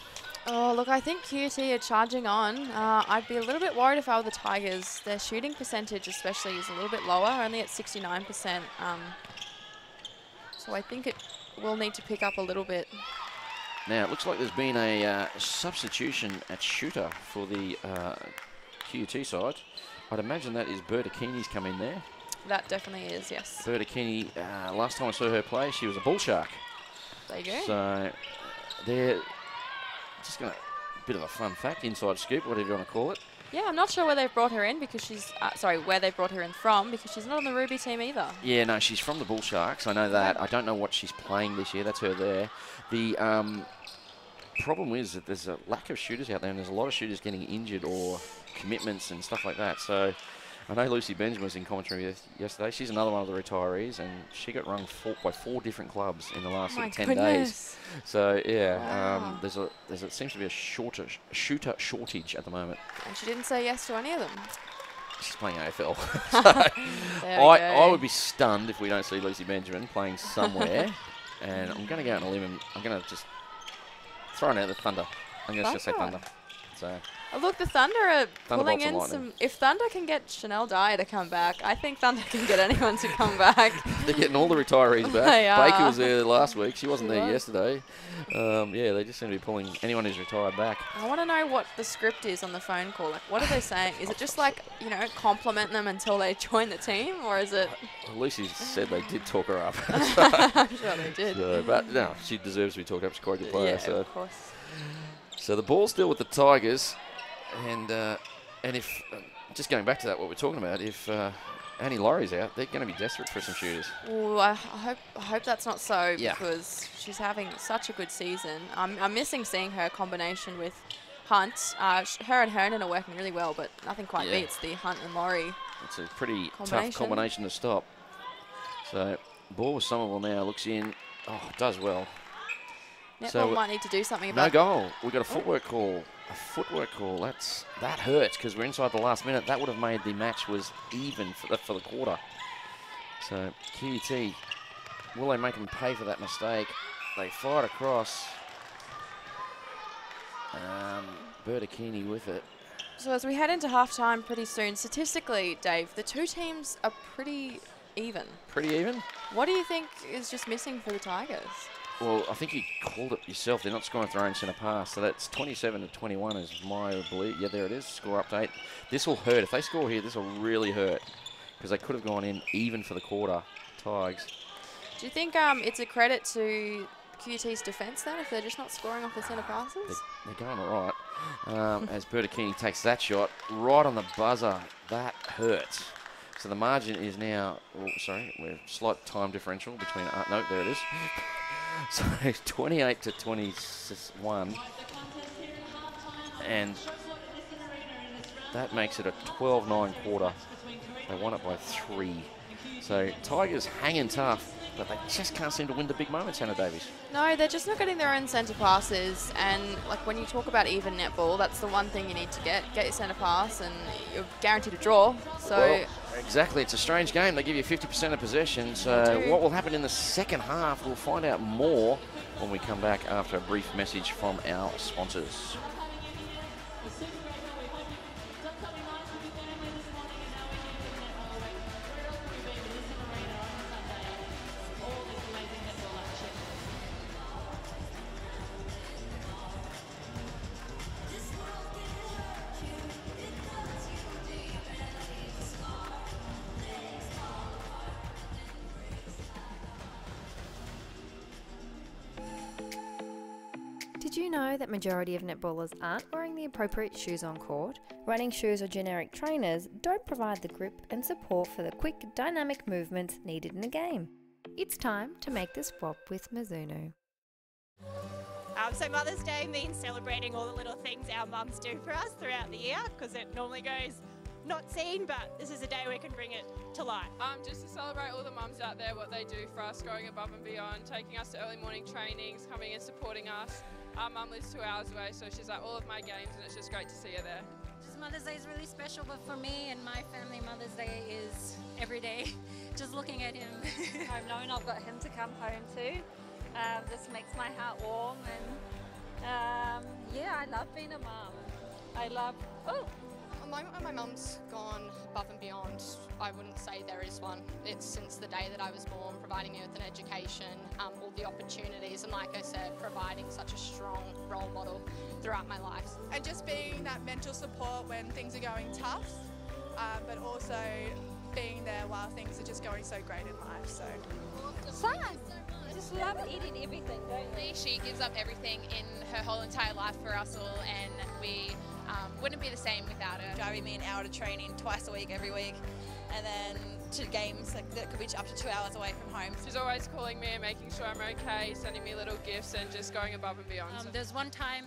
Oh, look, I think QUT are charging on. I'd be a little bit worried if I were the Tigers. Their shooting percentage especially is a little bit lower, only at 69%. So I think it will need to pick up a little bit. Now, it looks like there's been a substitution at shooter for the QUT side. I'd imagine that is Bertakini's come in there. That definitely is, yes. Bertakini, last time I saw her play, she was a bull shark. There you go. So they're just going to, bit of a fun fact, inside scoop, whatever you want to call it. Yeah, I'm not sure where they've brought her in because she's, where they brought her in from because she's not on the Ruby team either. Yeah, no, she's from the Bull Sharks. I know that. I don't know what she's playing this year. That's her there. The problem is that there's a lack of shooters out there, and there's a lot of shooters getting injured or commitments and stuff like that. So I know Lucy Benjamin was in commentary yesterday. She's another one of the retirees, and she got rung by 4 different clubs in the last 10 days. So yeah, wow. There seems to be a shooter shortage at the moment. And she didn't say yes to any of them. She's playing AFL. So I would be stunned if we don't see Lucy Benjamin playing somewhere. And I'm going to go out on a limb and I'm going to just throw it out the Thunder. I'm going to just say Thunder. So. Oh, look, the Thunder are pulling in Lightning. some... If Thunder can get Chanel Dyer to come back, I think Thunder can get anyone to come back. They're getting all the retirees back. They are. Baker was there last week. She wasn't there yesterday. Yeah, they just seem to be pulling anyone who's retired back. I want to know what the script is on the phone call. Like, what are they saying? Is it just like, you know, compliment them until they join the team? Or is it... Well, Lucy said they did talk her up. I'm sure they did. So, but no, she deserves to be talked up. She's quite a good player. Yeah, So. of course. So the ball's still with the Tigers. And if, just going back to that, what we're talking about, if Annie Laurie's out, they're going to be desperate for some shooters. Ooh, I hope that's not so because she's having such a good season. I'm missing seeing her combination with Hunt. Her and Hernan are working really well, but nothing quite beats the Hunt and Laurie. It's a pretty tough combination to stop. So ball with Somerville now, looks in. Oh, does well. Netball might need to do something about... No goal. We've got a footwork call. A footwork call. That hurts because we're inside the last minute. That would have made the match was even for the quarter. So QUT, will they make them pay for that mistake? They fired across. Bertakini with it. So as we head into halftime pretty soon, statistically, Dave, the two teams are pretty even. Pretty even? What do you think is just missing for the Tigers? Well, I think you called it yourself. They're not scoring with their own centre pass. So that's 27-21 is my belief. Yeah, there it is. Score update. This will hurt. If they score here, this will really hurt because they could have gone in even for the quarter. Tigers. Do you think it's a credit to QUT's defence then if they're just not scoring off the centre passes? They're going all right. As Bertakini takes that shot right on the buzzer. That hurts. So the margin is now, we're slight time differential between, no, there it is. So 28-21, and that makes it a 12-9 quarter. They won it by 3. So Tigers hanging tough, but they just can't seem to win the big moments, Hannah Davies. No, they're just not getting their own centre passes. And like when you talk about even netball, that's the one thing you need to get your centre pass, and you're guaranteed a draw. So. Well, exactly, it's a strange game. They give you 50% of possession. So what will happen in the second half, we'll find out more when we come back after a brief message from our sponsors. know that majority of netballers aren't wearing the appropriate shoes on court? Running shoes or generic trainers don't provide the grip and support for the quick, dynamic movements needed in a game. It's time to make the swap with Mizuno. So Mother's Day means celebrating all the little things our mums do for us throughout the year, because it normally goes not seen, but this is a day we can bring it to light. Just to celebrate all the mums out there, what they do for us, going above and beyond, taking us to early morning trainings, coming and supporting us. Our mum lives 2 hours away, so she's at all of my games, and it's just great to see her there. Just Mother's Day is really special, but for me and my family, Mother's Day is every day. Just looking at him, I've known I've got him to come home to. This makes my heart warm, and yeah, I love being a mum. I love, At the moment when my mum's gone above and beyond, I wouldn't say there is one. It's since the day that I was born, providing me with an education, all the opportunities, and like I said, providing such a strong role model throughout my life. And just being that mental support when things are going tough, but also being there while things are just going so great in life. So fun. I just love eating everything, don't we? She gives up everything in her whole entire life for us all, and we wouldn't be the same without her. Driving me an hour to training twice a week, every week, and then to games that could be up to 2 hours away from home. She's always calling me and making sure I'm okay, sending me little gifts, and just going above and beyond. There's one time,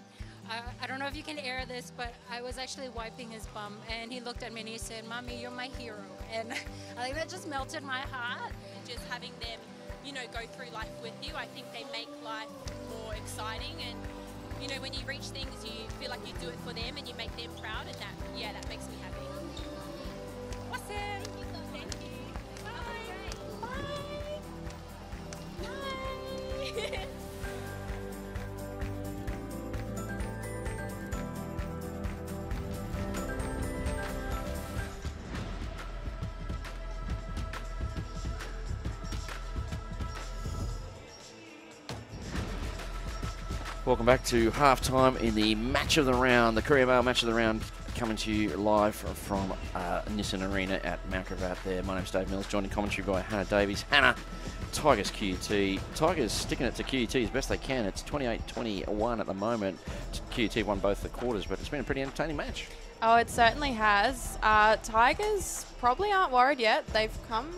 I don't know if you can air this, but I was actually wiping his bum, and he looked at me and he said, "Mommy, you're my hero," and I think that just melted my heart. Just having them, you know, go through life with you, I think they make life more exciting, and you know, when you reach things, you feel like you do it for them and you make them proud, and that makes me happy. Awesome. Thank you. Bye. Bye. Bye. Welcome back to halftime in the match of the round, the Courier Mail match of the round, coming to you live from Nissan Arena at Mount Gravatt there. My name's Dave Mills, joined in commentary by Hannah Davies. Hannah, Tigers QUT. Tigers sticking it to QUT as best they can. It's 28-21 at the moment. QUT won both the quarters, but it's been a pretty entertaining match. Oh, it certainly has. Tigers probably aren't worried yet. They've come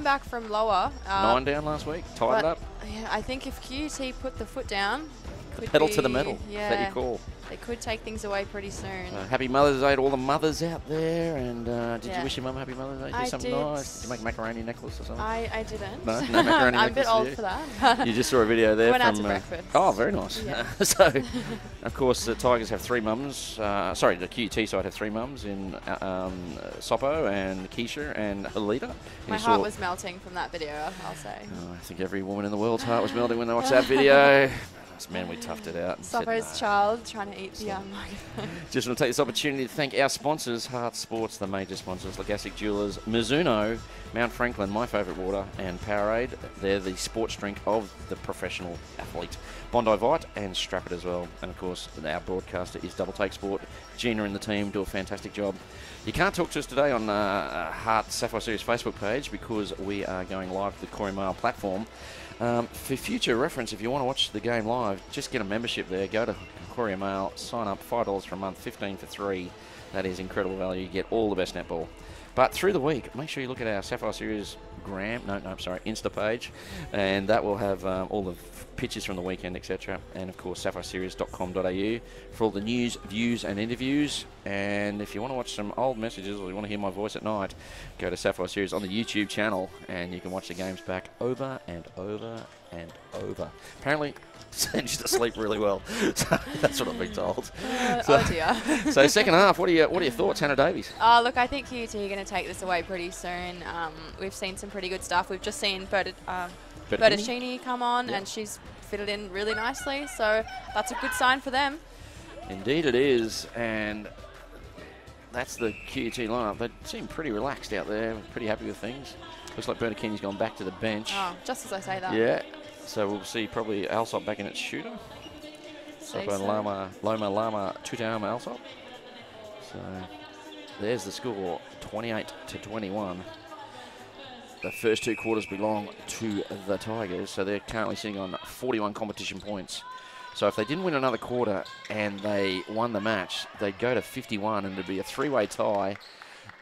back from lower. 9 down last week, tied it up. Yeah, I think if QUT put the foot down, pedal to the metal. Yeah, Is that your call? They could take things away pretty soon. Happy Mother's Day to all the mothers out there. And did you wish your mum happy Mother's Day? I something did. nice? Did you make a macaroni necklace or something? I didn't. No macaroni I'm a bit necklace old you? for that. You just saw a video there Went from... out to breakfast. Oh, very nice. Yeah. So, of course, the Tigers have 3 mums. Sorry, the QUT side have 3 mums in Sopo and Keisha and Alita. My heart was melting from that video, I'll say. I think every woman in the world's heart was melting when they watched that video. Man, we toughed it out. Sopo's child trying to eat the Just want to take this opportunity to thank our sponsors, HART Sports, the major sponsors, Legassic Jewelers, Mizuno, Mount Franklin, my favourite water, and Powerade. They're the sports drink of the professional athlete. Bondi Vite and Strap It as well. And of course, our broadcaster is Double Take Sport. Gina and the team do a fantastic job. You can't talk to us today on HART Sapphire Series Facebook page because we are going live to the Courier Mail platform. For future reference, if you want to watch the game live, just get a membership there. Go to Courier Mail, sign up, $5 for a month, $15 for 3. That is incredible value. You get all the best netball. But through the week, make sure you look at our Sapphire Series Insta page, and that will have all the pictures from the weekend, etc. And of course, sapphireseries.com.au for all the news, views, and interviews. And if you want to watch some old messages or you want to hear my voice at night, go to Sapphire Series on the YouTube channel, and you can watch the games back over and over and over. Apparently, sends you to sleep really well. So that's what I've been told. Oh dear. So second half, what are your thoughts, Hannah Davies? Look, I think QUT are going to take this away pretty soon. We've seen some pretty good stuff. We've just seen Bertaccini come on, and she's fitted in really nicely. So that's a good sign for them. Indeed it is, and that's the QUT lineup. They seem pretty relaxed out there, pretty happy with things. Looks like Bertaccini's gone back to the bench. Oh, just as I say that. Yeah. So we'll see probably Alsop back in its shooter. Sopo Lama Tutama Alsop. So there's the score, 28-21. The first 2 quarters belong to the Tigers, so they're currently sitting on 41 competition points. So if they didn't win another quarter and they won the match, they'd go to 51 and it'd be a 3-way tie.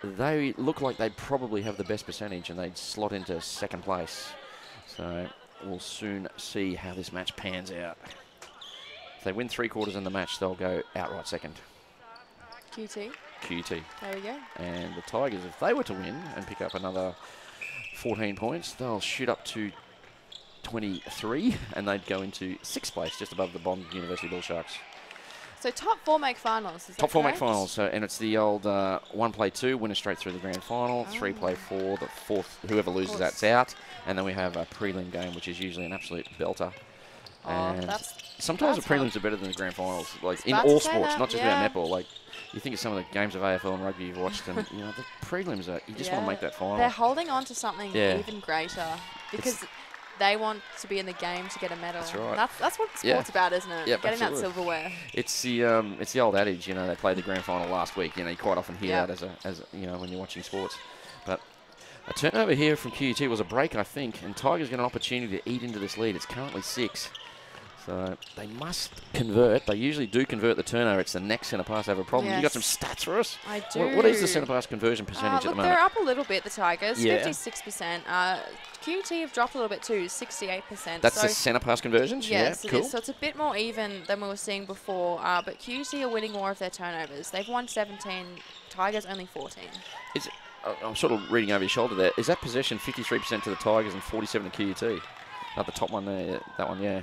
They look like they'd probably have the best percentage and they'd slot into second place. So we'll soon see how this match pans out. If they win 3 quarters in the match, they'll go outright second. QT. QUT. There we go. And the Tigers, if they were to win and pick up another 14 points, they'll shoot up to 23 and they'd go into 6th place, just above the Bond University Bull Sharks. So top 4 make finals, is Top that 4 make correct? finals, so, and it's the old 1 play 2, winner straight through the grand final, 3 play 4, the 4th, whoever loses that's out, and then we have a prelim game, which is usually an absolute belter. And sometimes the prelims are better than the grand finals, like in all sports, not just about netball. Like you think of some of the games of AFL and rugby you've watched, and you know the prelims are you just want to make that final. They're holding on to something even greater because they want to be in the game to get a medal. That's right. That's what sport's about, isn't it? Yep, Getting absolutely. that silverware. It's the old adage, you know, they played the grand final last week. You know, you quite often hear that as you know when you're watching sports. But a turnover here from QUT was a break, I think, and Tigers get an opportunity to eat into this lead. It's currently 6. So they must convert. They usually do convert the turnover. It's the next centre pass have a problem. You got some stats for us? I do. What is the centre pass conversion percentage at the moment? They're up a little bit, the Tigers, Yeah. 56%. QUT have dropped a little bit too, 68%. That's the centre pass conversions? Yes, yeah, it cool. is. So it's a bit more even than we were seeing before. But QUT are winning more of their turnovers. They've won 17, Tigers only 14. I'm sort of reading over your shoulder there. Is that possession 53% to the Tigers and 47 to QUT? The top one there, that one, yeah.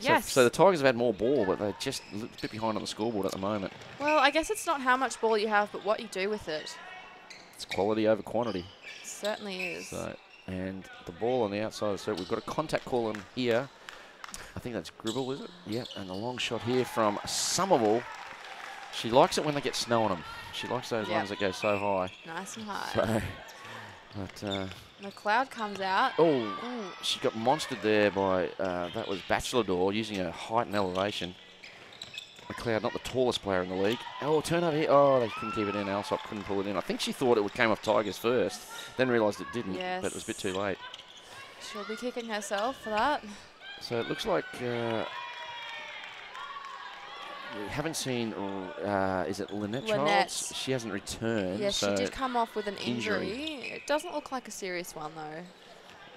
Yes. So the Tigers have had more ball, but they're just a bit behind on the scoreboard at the moment. Well, I guess it's not how much ball you have, but what you do with it. It's quality over quantity. It certainly is. So, and the ball on the outside of the circle. We've got a contact call on here. I think that's Gribble, is it? Yep. And the long shot here from Somerville. She likes it when they get snow on them. She likes those ones that go so high. Nice and high. So, but McLeod comes out. Oh, she got monstered there by, that was Bachelor Door using her height and elevation. McLeod, not the tallest player in the league. Oh, turnover here. Oh, they couldn't keep it in. Alsop couldn't pull it in. I think she thought it came off Tigers first, then realised it didn't, but it was a bit too late. She'll be kicking herself for that. So it looks like we haven't seen, is it Lynette Childs? She hasn't returned. Yes, so she did come off with an injury. It doesn't look like a serious one, though.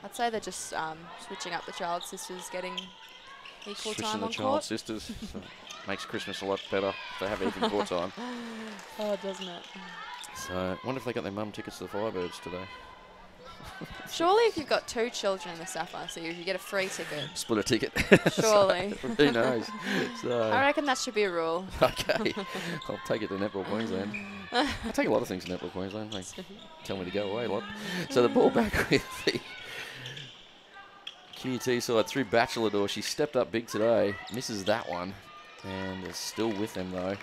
I'd say they're just switching up the Child sisters, getting equal time on court. Switching the Child sisters makes Christmas a lot better if they have even court time. Oh, doesn't it? So I wonder if they got their mum tickets to the Firebirds today. Surely if you've got 2 children in the Sapphire Series, you get a free ticket. Split a ticket. Surely. So, who knows? So, I reckon that should be a rule. Okay. I'll take it to Netball Queensland. I take a lot of things to Netball Queensland. They tell me to go away a lot. So the ball back with the QUT side through Bachelor Door. She stepped up big today. Misses that one. And is still with them, though.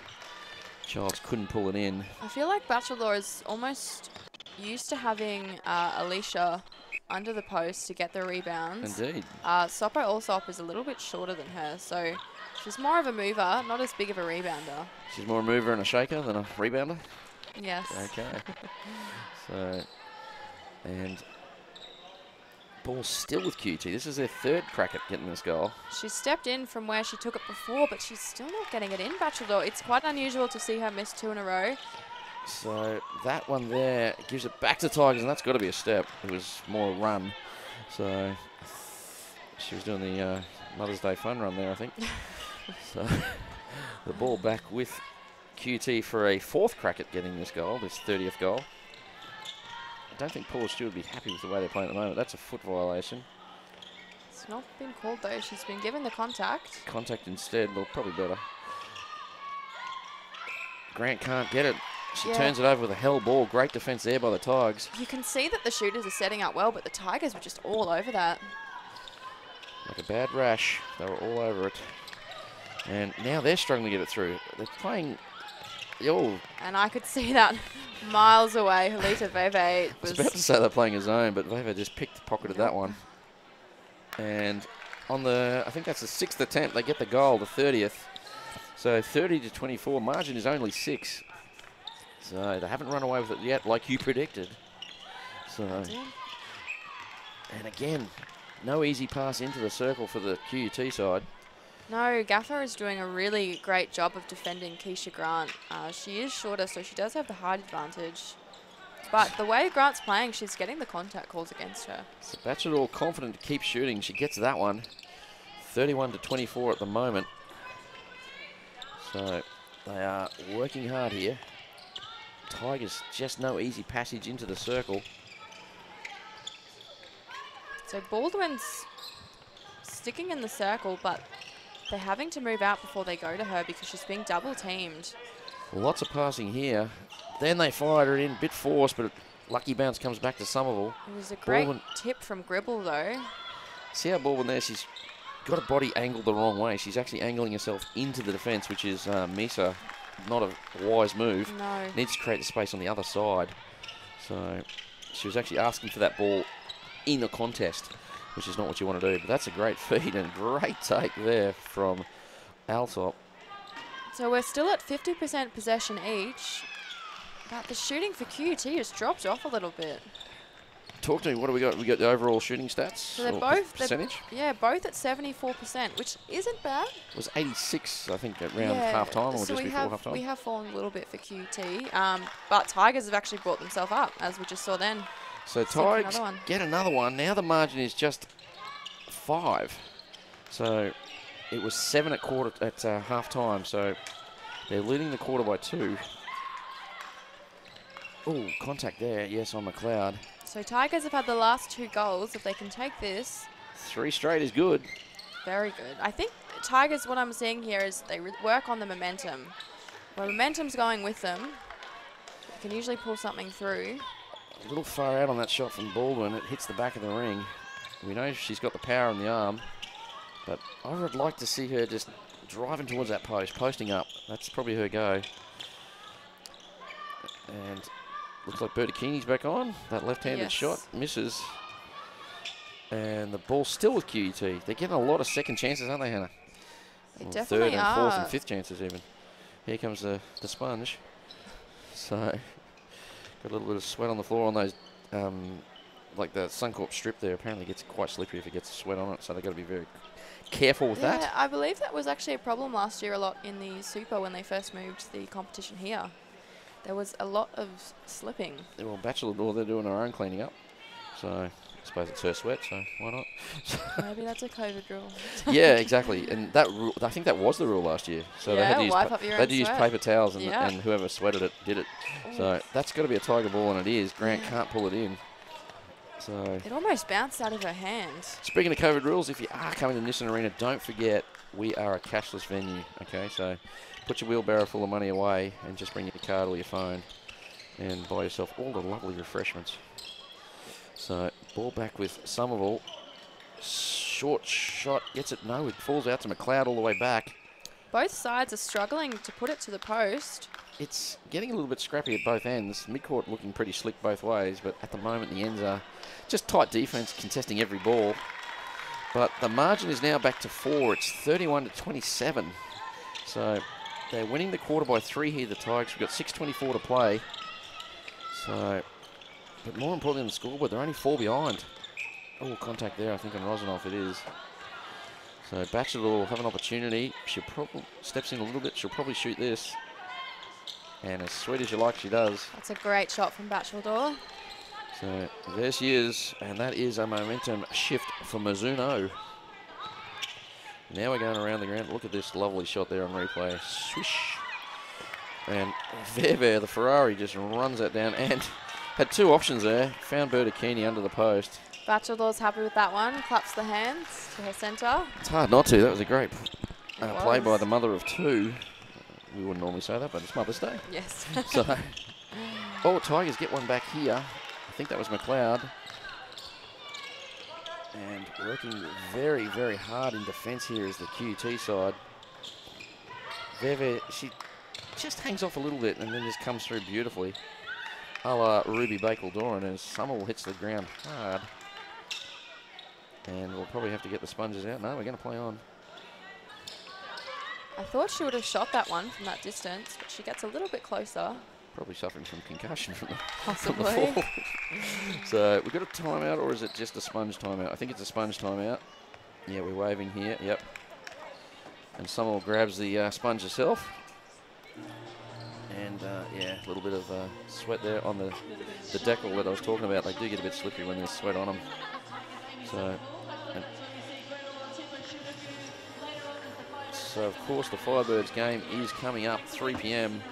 Childs couldn't pull it in. I feel like Bachelor is almost used to having Alicia under the post to get the rebounds. Indeed. Sopo Allsop is a little bit shorter than her, so she's more of a mover, not as big of a rebounder. She's more a mover and a shaker than a rebounder? Yes. Okay. So, and ball still with QUT. This is their 3rd crack at getting this goal. She stepped in from where she took it before, but she's still not getting it in, Bachelor. It's quite unusual to see her miss 2 in a row. So that one there gives it back to Tigers, and that's got to be a step. It was more a run. So she was doing the Mother's Day fun run there, I think. So the ball back with QUT for a 4th crack at getting this goal, this 30th goal. I don't think Paula Stewart would be happy with the way they're playing at the moment. That's a foot violation. It's not been called, though. She's been given the contact. Contact instead, well, probably better. Grant can't get it. She turns it over with a hell ball. Great defence there by the Tigers. You can see that the shooters are setting up well, but the Tigers were just all over that. Like a bad rash. They were all over it. And now they're struggling to get it through. They're playing... Oh. And I could see that miles away. Halita Veve was... I was about to say they're playing a zone, but Veve just picked the pocket of that one. And on the... I think that's the 6th attempt. They get the goal, the 30th. So 30-24. Margin is only 6. So they haven't run away with it yet, like you predicted. So, and again, no easy pass into the circle for the QUT side. No, Gaffer is doing a really great job of defending Keisha Grant. She is shorter, so she does have the height advantage. But the way Grant's playing, she's getting the contact calls against her. So Batchelor all confident to keep shooting. She gets that one. 31-24 at the moment. So they are working hard here. Tigers just no easy passage into the circle. So Baldwin's sticking in the circle, but they're having to move out before they go to her because she's being double teamed. Lots of passing here. Then they fired her in, bit forced, but lucky bounce comes back to Somerville. It was a great tip from Gribble, though. See how Baldwin there, she's got her body angled the wrong way. She's actually angling herself into the defence, which is Misa, not a wise move. No. Needs to create the space on the other side. So she was actually asking for that ball in a contest, which is not what you want to do. But that's a great feed and great take there from Alsop. So we're still at 50% possession each, but the shooting for QUT has dropped off a little bit. Talk to me, what do we got? We got the overall shooting stats? So they're or both percentage? Yeah, both at 74%, which isn't bad. It was 86, I think, at round half time, or so just before half time. We have fallen a little bit for QUT, but Tigers have actually brought themselves up, as we just saw then. So Tigers get another one. Now the margin is just 5. So it was 7 at half time. So they're leading the quarter by 2. Oh, contact there. Yes, on McLeod. So Tigers have had the last 2 goals. If they can take this, 3 straight is good. Very good. I think Tigers, what I'm seeing here is they work on the momentum. When momentum's going with them, they can usually pull something through. A little far out on that shot from Baldwin. It hits the back of the ring. We know she's got the power in the arm, but I would like to see her just driving towards that post, posting up. That's probably her go. And looks like Bertolini's back on. That left-handed shot misses. And the ball's still with QUT. They're getting a lot of second chances, aren't they, Hannah? They definitely third and fourth are. and fifth chances even. Here comes the sponge. So got a little bit of sweat on the floor on those, like the Suncorp strip there. Apparently gets quite slippery if it gets sweat on it, so they've got to be very careful with that. Yeah, I believe that was actually a problem last year a lot in the Super when they first moved the competition here. There was a lot of slipping. Yeah, well, Batchelor, they're doing their own cleaning up. So I suppose it's her sweat, so why not? Maybe that's a COVID rule. Yeah, exactly. And that rule, I think that was the rule last year. So yeah, they had to use paper towels, and, yeah. and whoever sweated it did it. Ooh. So that's got to be a Tiger ball, and it is. Grant can't pull it in. So it almost bounced out of her hand. Speaking of COVID rules, if you are coming to Nissan Arena, don't forget we are a cashless venue. Okay, so put your wheelbarrow full of money away and just bring your card or your phone and buy yourself all the lovely refreshments. So ball back with Somerville. Short shot, gets it. No, it falls out to McLeod all the way back. Both sides are struggling to put it to the post. It's getting a little bit scrappy at both ends. Midcourt looking pretty slick both ways, but at the moment the ends are just tight defense, contesting every ball. But the margin is now back to 4. It's 31-27. So they're winning the quarter by 3 here, the Tigers. We've got 6:24 to play. So, but more importantly on the scoreboard, they're only 4 behind. Oh, contact there, I think on Rosanoff it is. So Batchelor will have an opportunity. She'll probably steps in a little bit. She'll probably shoot this. And as sweet as you like, she does. That's a great shot from Batchelor. So there she is, and that is a momentum shift for Mizuno. Now we're going around the ground. Look at this lovely shot there on replay. Swish. And Verver, the Ferrari, just runs that down and had 2 options there. Found Bertolini under the post. Batchelor's happy with that one. Claps the hands to her centre. It's hard not to. That was a great play by the mother of 2. We wouldn't normally say that, but it's Mother's Day. Yes. So, Tigers get one back here. I think that was McLeod. And working very, very hard in defence here is the QUT side. Veve, she just hangs off a little bit and then just comes through beautifully. A la Ruby Bakal-Doran as Somerville hits the ground hard. And we'll probably have to get the sponges out. No, we're going to play on. I thought she would have shot that one from that distance, but she gets a little bit closer. Probably suffering from concussion from the Possibly. fall. So we've got a timeout, or is it just a sponge timeout? I think it's a sponge timeout. Yeah, we're waving here. Yep. And Summerall grabs the sponge herself. And, yeah, a little bit of sweat there on the decal that I was talking about. They do get a bit slippery when there's sweat on them. So, of course, the Firebirds game is coming up, 3 p.m.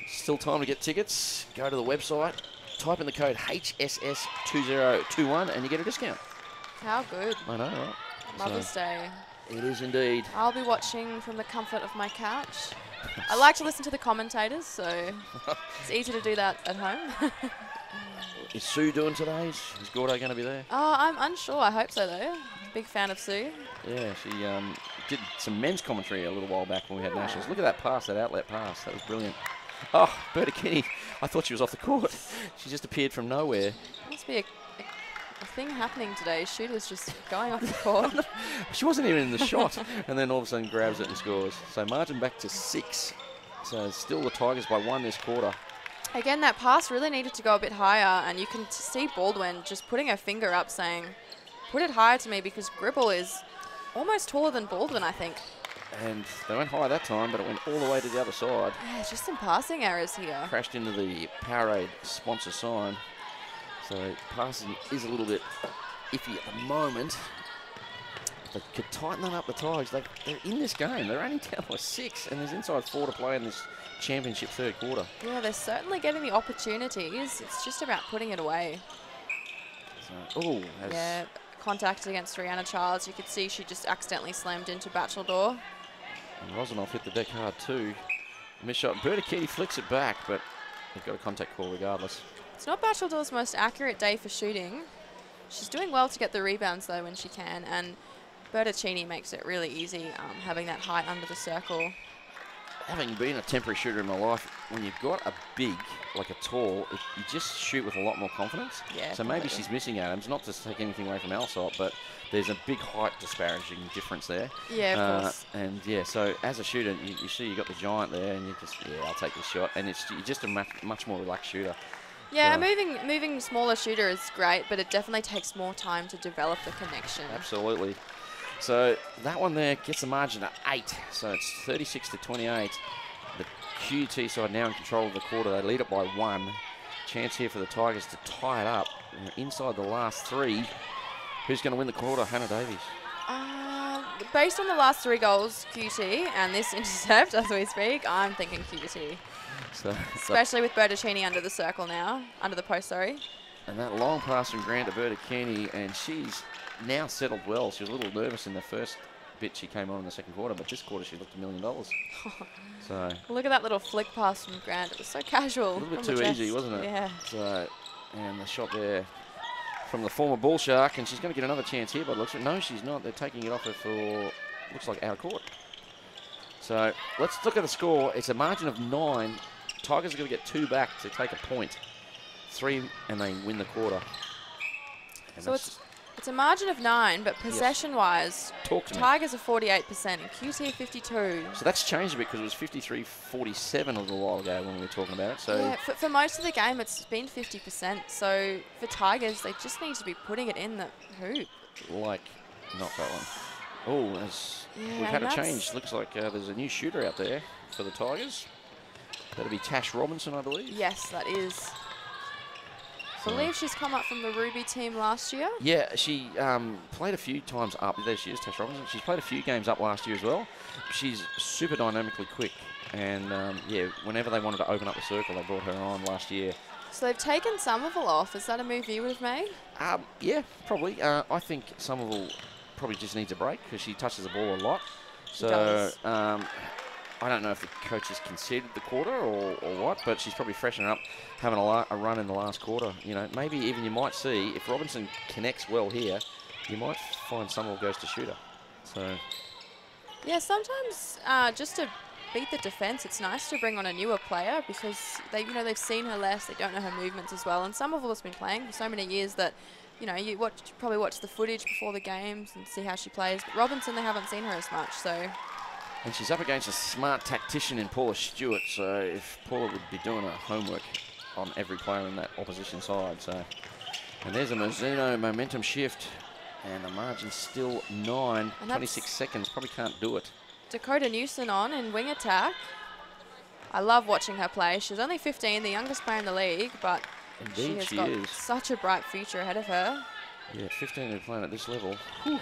Still time to get tickets. Go to the website, type in the code HSS2021 and you get a discount. How good. I know, right? Mother's Day. It is indeed. I'll be watching from the comfort of my couch. I like to listen to the commentators, so it's easy to do that at home. Is Sue doing today? Is Gordo going to be there? Oh, I'm unsure. I hope so, though. Big fan of Sue. Yeah, she did some men's commentary a little while back when we had Nationals. Look at that pass, that outlet pass. That was brilliant. Oh, Berta Kinney. I thought she was off the court. She just appeared from nowhere. Must be a thing happening today. Shooter's just going off the court. She wasn't even in the shot. And then all of a sudden grabs it and scores. So margin back to 6. So still the Tigers by 1 this quarter. Again, that pass really needed to go a bit higher. And you can see Baldwin just putting her finger up saying, put it higher to me because Gribble is almost taller than Baldwin, I think. And they went high that time, but it went all the way to the other side. Yeah, just some passing errors here. Crashed into the Powerade sponsor sign. So passing is a little bit iffy at the moment. They could tighten that up, the Tigers. They're in this game. They're only down by 6, and there's inside 4 to play in this championship third quarter. Yeah, they're certainly getting the opportunities. It's just about putting it away. So, yeah, contact against Rihanna Childs. You could see she just accidentally slammed into Bacheldor. And Rosanoff hit the deck hard too. Missed shot. Berta Kinney flicks it back, but they've got a contact call regardless. It's not Bacheldor's most accurate day for shooting. She's doing well to get the rebounds though when she can, and Bertaccini makes it really easy having that height under the circle. Having been a temporary shooter in my life, when you've got a big, like a tall, you just shoot with a lot more confidence. Yeah, so maybe she's missing Adams, not to take anything away from Alsop, but there's a big height disparaging difference there. Yeah, of course. And yeah, so as a shooter, you see you got the giant there, and you just, yeah, I'll take this shot. And you're just a much more relaxed shooter. Yeah, so, moving smaller shooter is great, but it definitely takes more time to develop the connection. Absolutely. So that one there gets the margin to 8. So it's 36 to 28. The QUT side now in control of the quarter. They lead it by 1. Chance here for the Tigers to tie it up. They're inside the last 3. Who's going to win the quarter? Hannah Davies. Based on the last 3 goals, QUT, and this intercept as we speak, I'm thinking QUT. Especially with Bertaccini under the circle now, under the post, sorry. And that long pass from Grant to Bertaccini, and she's now settled well. She was a little nervous in the first bit she came on in the second quarter, but this quarter she looked $1 million. So look at that little flick pass from Grant. It was so casual. A little bit too easy, wasn't it? Yeah. So, and the shot there from the former Bull Shark, and she's going to get another chance here, but looks like no, she's not. They're taking it off her for, looks like out of court. So let's look at the score. It's a margin of 9. Tigers are going to get 2 back to take a point. 3, and they win the quarter. And so it's a margin of 9, but possession-wise, Tigers are 48% and QUT 52. So that's changed a bit because it was 53-47 a little while ago when we were talking about it. So yeah, for most of the game, it's been 50%. So for Tigers, they just need to be putting it in the hoop. Like, not that one. Oh, we've had a change. Looks like there's a new shooter out there for the Tigers. That'll be Tash Robinson, I believe. Yes, that is. I believe she's come up from the Ruby team last year. Yeah, she played a few times up. There she is, Tash Robinson. She's played a few games up last year as well. She's super dynamically quick. And, yeah, whenever they wanted to open up the circle, they brought her on last year. So they've taken Somerville off. Is that a move you would have made? Yeah, probably. I think Somerville probably just needs a break because she touches the ball a lot. So I don't know if the coach has conceded the quarter or what, but she's probably freshening up, having a run in the last quarter. You know, maybe even you might see, if Robinson connects well here, you might find Somerville goes to shooter. So yeah, sometimes just to beat the defence, it's nice to bring on a newer player because they've seen her less, they don't know her movements as well. And Somerville has been playing for so many years that you probably watch the footage before the games and see how she plays. But Robinson, they haven't seen her as much, so. And she's up against a smart tactician in Paula Stewart, so if Paula would be doing her homework on every player in that opposition side. So, and there's a Mizuno momentum shift, and the margin's still 9, 26 seconds. Probably can't do it. Dakota Newson on in wing attack. I love watching her play. She's only 15, the youngest player in the league, but Indeed, she has got is. such a bright future ahead of her. Yeah, 15 who playing at this level. Whew.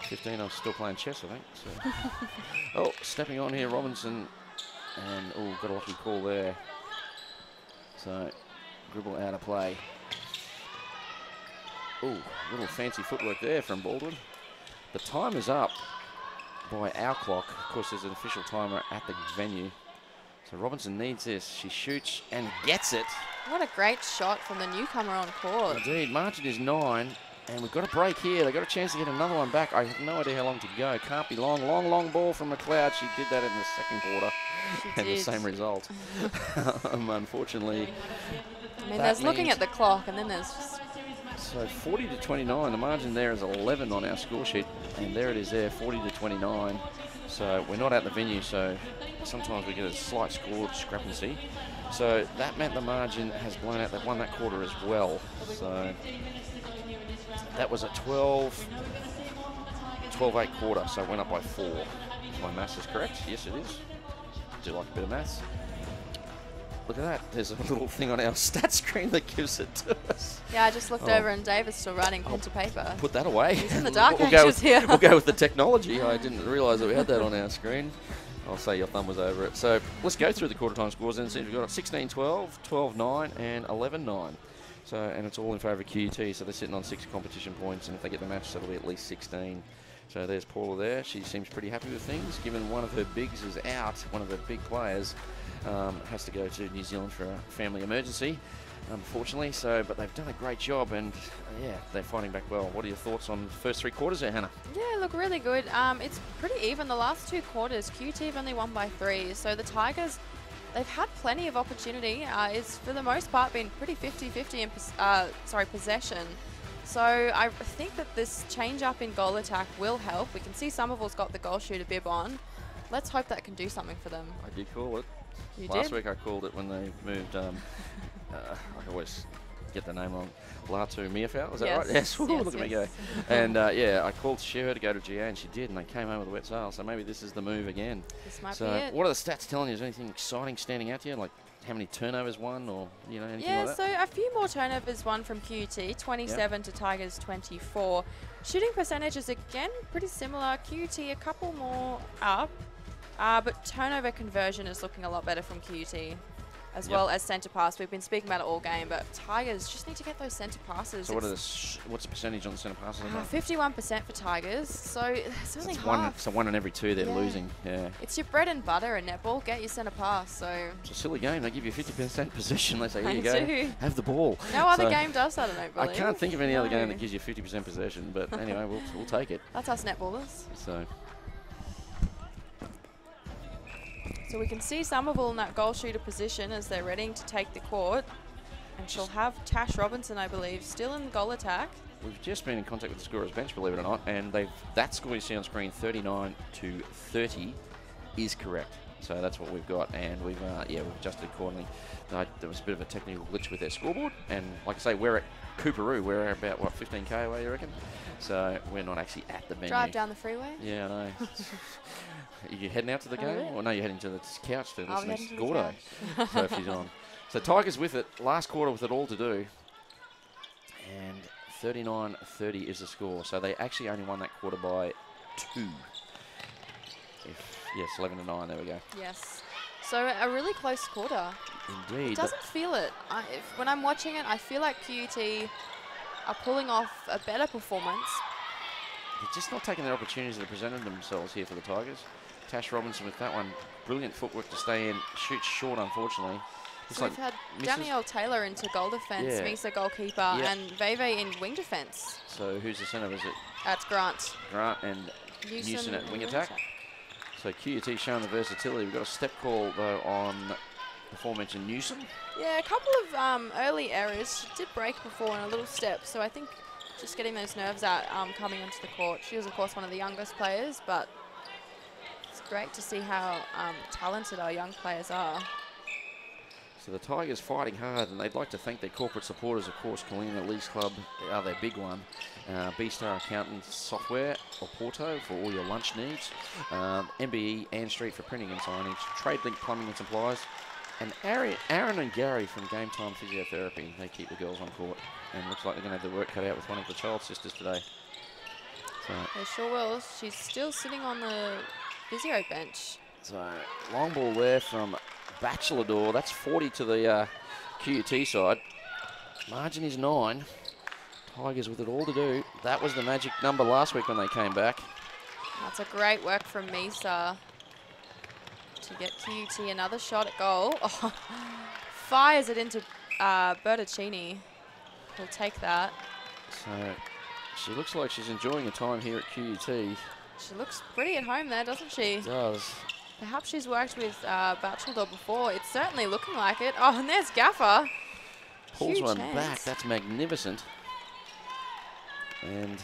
15, I'm still playing chess, I think. So. Oh, stepping on here, Robinson. And, oh, got a lucky call there. So, Gribble out of play. Oh, little fancy footwork there from Baldwin. The time is up by our clock. Of course, there's an official timer at the venue. So Robinson needs this. She shoots and gets it. What a great shot from the newcomer on court. Indeed, margin is 9. And we've got a break here. They've got a chance to get another one back. I have no idea how long to go. Can't be long. Long ball from McLeod. She did that in the second quarter. And the same result. Unfortunately. I mean, there's looking at the clock, and then there's just... So 40 to 29. The margin there is 11 on our score sheet. And there it is there, 40 to 29. So we're not at the venue, so sometimes we get a slight score discrepancy. So that meant the margin has blown out. They've won that quarter as well. So that was a 12-8 quarter, so it went up by 4. If my maths is correct. Yes, it is. Do like a bit of maths. Look at that. There's a little thing on our stat screen that gives it to us. Yeah, I just looked over and Dave is still writing pen to paper. Put that away. He's in the dark ages here. We'll go with the technology. I didn't realise that we had that on our screen. I'll say your thumb was over it. So let's go through the quarter time scores and see if we've got 16-12, 12-9 and 11-9. So, and it's all in favour of QUT, so they're sitting on 6 competition points, and if they get the match, that'll be at least 16. So there's Paula there. She seems pretty happy with things, given one of her bigs is out, one of her big players has to go to New Zealand for a family emergency, unfortunately. So, but they've done a great job, and yeah, they're fighting back well. What are your thoughts on the first 3 quarters there, Hannah? Yeah, look really good. It's pretty even. The last 2 quarters, QUT have only won by 3. So the Tigers, they've had plenty of opportunity. It's for the most part been pretty 50-50 in possession. So I think that this change up in goal attack will help. We can see Somerville's got the goal shooter bib on. Let's hope that can do something for them. I did call it. You Last did? week I called it when they moved, I always get the name wrong, Latu Miafau, is that right? Yes, yes, look at me go. And yeah, I called her to go to GA and she did, and they came home with a wet sail, so maybe this is the move again. This might so be it. What are the stats telling you? Is anything exciting standing out to you, like how many turnovers won, or you know, anything like that? Yeah, so a few more turnovers won from QUT, 27 to Tigers 24. Shooting percentages again pretty similar. QUT a couple more up, but turnover conversion is looking a lot better from QUT. As well as centre pass. We've been speaking about it all game, but Tigers just need to get those centre passes. So what's the percentage on the centre passes? 51% for Tigers, so it's only half. So 1 in every 2 they're losing. Yeah. It's your bread and butter in netball. Get your centre pass. So it's a silly game. They give you 50% possession. They say, here you They go, do. have the ball. No other game does that, I don't believe. I can't think of any other game that gives you 50% possession, but anyway, we'll take it. That's us netballers. So we can see Somerville in that goal shooter position as they're ready to take the court. And she'll have Tash Robinson, I believe, still in goal attack. We've just been in contact with the scorer's bench, believe it or not, and that score you see on screen, 39 to 30, is correct. So that's what we've got, and we've adjusted accordingly. There was a bit of a technical glitch with their scoreboard, and like I say, we're at Cooperoo. We're about, what, 15k away, you reckon? So we're not actually at the venue. Drive down the freeway? Yeah, I know. Are you heading out to the game? Really? Or no, you're heading to the couch to listen to to Gordo. So if he's on. So Tigers with it, last quarter with it all to do. And 39-30 is the score. So they actually only won that quarter by 2. Yes, 11-9, there we go. Yes. So a really close quarter. Indeed. It doesn't feel it. When I'm watching it, I feel like QUT are pulling off a better performance. They're just not taking their opportunities that have presented themselves here for the Tigers. Tash Robinson with that one. Brilliant footwork to stay in. Shoots short, unfortunately. So we've had Danielle Taylor into goal defence, Misa goalkeeper, and Veve in wing defence. So who's the centre? Is it? That's Grant. Grant and Newson at wing attack. So QUT showing the versatility. We've got a step call, though, on the aforementioned Newson. Yeah, a couple of early errors. She did break before in a little step, so I think just getting those nerves out coming onto the court. She was, of course, one of the youngest players, but it's great to see how talented our young players are. So the Tigers fighting hard, and they'd like to thank their corporate supporters, of course. Kalina Lease Club are their big one. B-Star Accountants Software, or Porto, for all your lunch needs. MBE Ann Street for printing and signage. TradeLink Plumbing and Supplies. And Aaron and Gary from Game Time Physiotherapy. They keep the girls on court. And looks like they're going to have their work cut out with one of the child sisters today. So They sure will. She's still sitting on the physio bench. So long ball there from Bachelor Door. That's 40 to the QUT side. Margin is 9. Tigers with it all to do. That was the magic number last week when they came back. That's a great work from Misa to get QUT another shot at goal. Oh, fires it into Bertaccini. We'll take that. So she looks like she's enjoying her time here at QUT. She looks pretty at home there, doesn't she? She does. Perhaps she's worked with Bachelor before. It's certainly looking like it. Oh, and there's Gaffer. Pulls Huge one chance. back. That's magnificent. And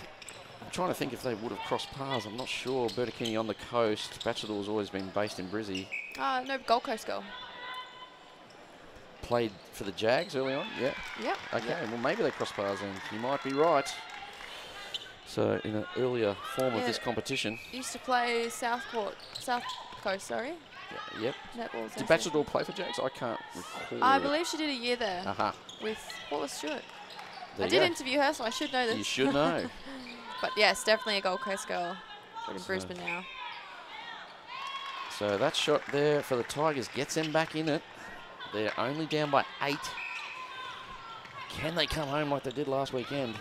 I'm trying to think if they would have crossed paths. I'm not sure. Bertaccini on the coast. Bachelor's always been based in Brizzy. No, Gold Coast girl. Played for the Jags early on. Yeah. Yep. Okay. Yep. Well, maybe they crossed paths then. You might be right. So in an earlier form of this competition. Used to play South Coast, sorry. Yeah, yep. Netball. Did Bachelor play for Jags? I can't recall. I believe she did a year there with Paula Stewart. There I did interview her, so I should know this. You should know. But yes, definitely a Gold Coast girl. But in Brisbane now. So that shot there for the Tigers gets them back in it. They're only down by 8. Can they come home like they did last weekend?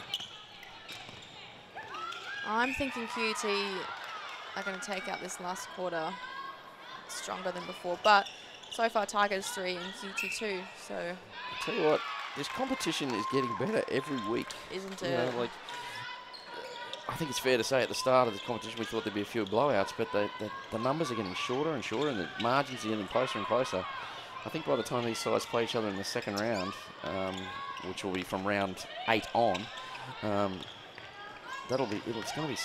I'm thinking QUT are going to take out this last quarter stronger than before. But so far, Tigers 3 and QUT 2. So I'll tell you what, this competition is getting better every week. Isn't You it? know, like, I think it's fair to say at the start of the competition we thought there'd be a few blowouts, but the numbers are getting shorter and shorter and the margins are getting closer and closer. I think by the time these sides play each other in the second round, which will be from round 8 on, there's going to be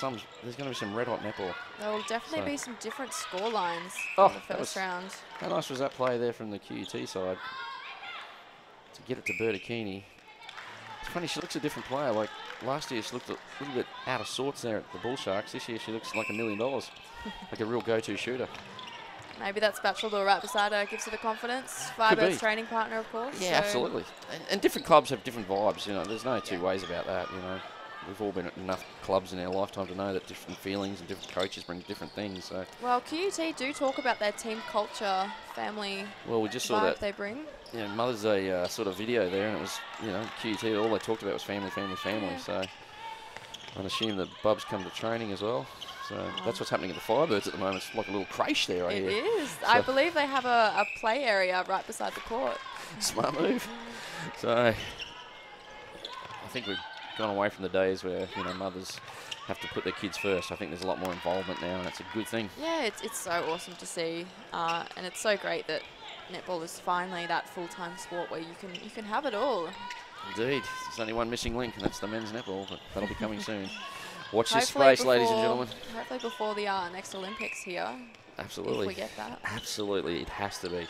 some red hot netball. there will definitely be some different score lines Oh, in the first round. How nice was that play there from the QUT side to get it to Bertaccini? It's funny, she looks a different player. Like last year, she looked a little bit out of sorts there at the Bull Sharks. This year, she looks like $1 million, like a real go-to shooter. Maybe that's Bachelor right beside her, gives her the confidence. Firebird's training partner, of course. Yeah, absolutely. And different clubs have different vibes. You know, there's no two ways about that. You know, we've all been at enough clubs in our lifetime to know that different feelings and different coaches bring different things. So. Well, QUT do talk about their team culture, family. Well, we just saw vibe that they bring. You know, Mother's Day sort of video there, and it was, you know, QUT. All they talked about was family, family, family. Yeah. So I'd assume that Bubs come to training as well. So that's what's happening at the Firebirds at the moment. It's like a little creche there, I hear. It is. So I believe they have a play area right beside the court. Smart move. So I think we've gone away from the days where, you know, mothers have to put their kids first. I think there's a lot more involvement now, and it's a good thing. Yeah, it's so awesome to see, and it's so great that netball is finally that full-time sport where you can have it all. Indeed. There's only one missing link, and that's the men's netball, but that'll be coming soon. Watch this Hopefully space, ladies and gentlemen. Hopefully before the next Olympics here. Absolutely. If we get that. Absolutely, it has to be,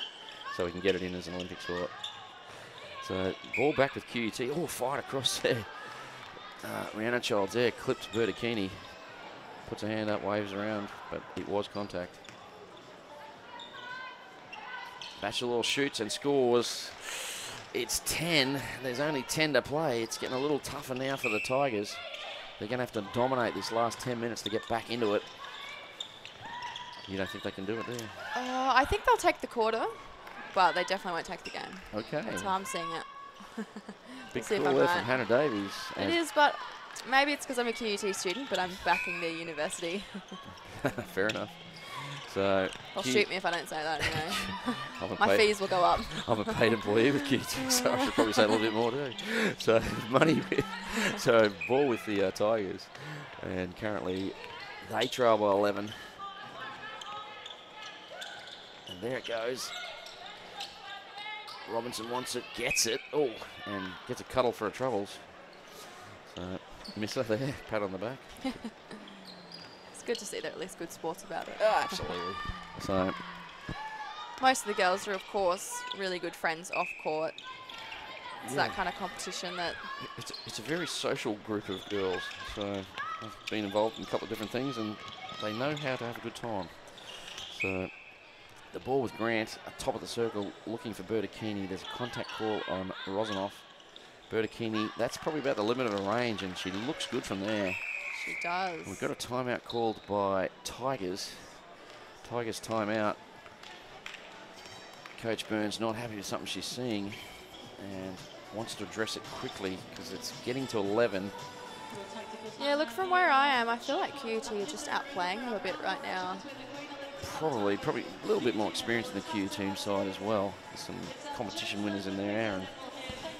so we can get it in as an Olympic sport. So ball back with QUT. Oh, fight across there. Rihanna Childs there, clipped Bertaccini. Puts her hand up, waves around, but it was contact. Bachelor shoots and scores. It's 10. There's only 10 to play. It's getting a little tougher now for the Tigers. They're going to have to dominate this last 10 minutes to get back into it. You don't think they can do it, do you? I think they'll take the quarter, but they definitely won't take the game. Okay. That's how I'm seeing it. Big See if call I'm there right. from Hannah Davies. It is, but maybe it's because I'm a QUT student, but I'm backing their university. Fair enough. So They'll shoot me if I don't say that, anyway. My fees will go up. I'm a paid employee with QUT, so I should probably say a little bit more too. So money so ball with the Tigers, and currently they trail by 11. And there it goes. Robinson wants it, gets it, and gets a cuddle for her troubles. So misser there, pat on the back. It's good to see they're at least good sports about it. Absolutely. So most of the girls are, of course, really good friends off court. It's that kind of competition that... It's a very social group of girls. So I've been involved in a couple of different things, and they know how to have a good time. So the ball with Grant, top of the circle, looking for Bertacchini. There's a contact call on Rosanoff. Bertacchini, that's probably about the limit of her range, and she looks good from there. She does. We've got a timeout called by Tigers. Tigers timeout. Coach Burns not happy with something she's seeing and wants to address it quickly because it's getting to 11. Yeah, look, from where I am, I feel like QUT are just outplaying them a bit right now. Probably a little bit more experience in the Q team side as well. There's some competition winners in there and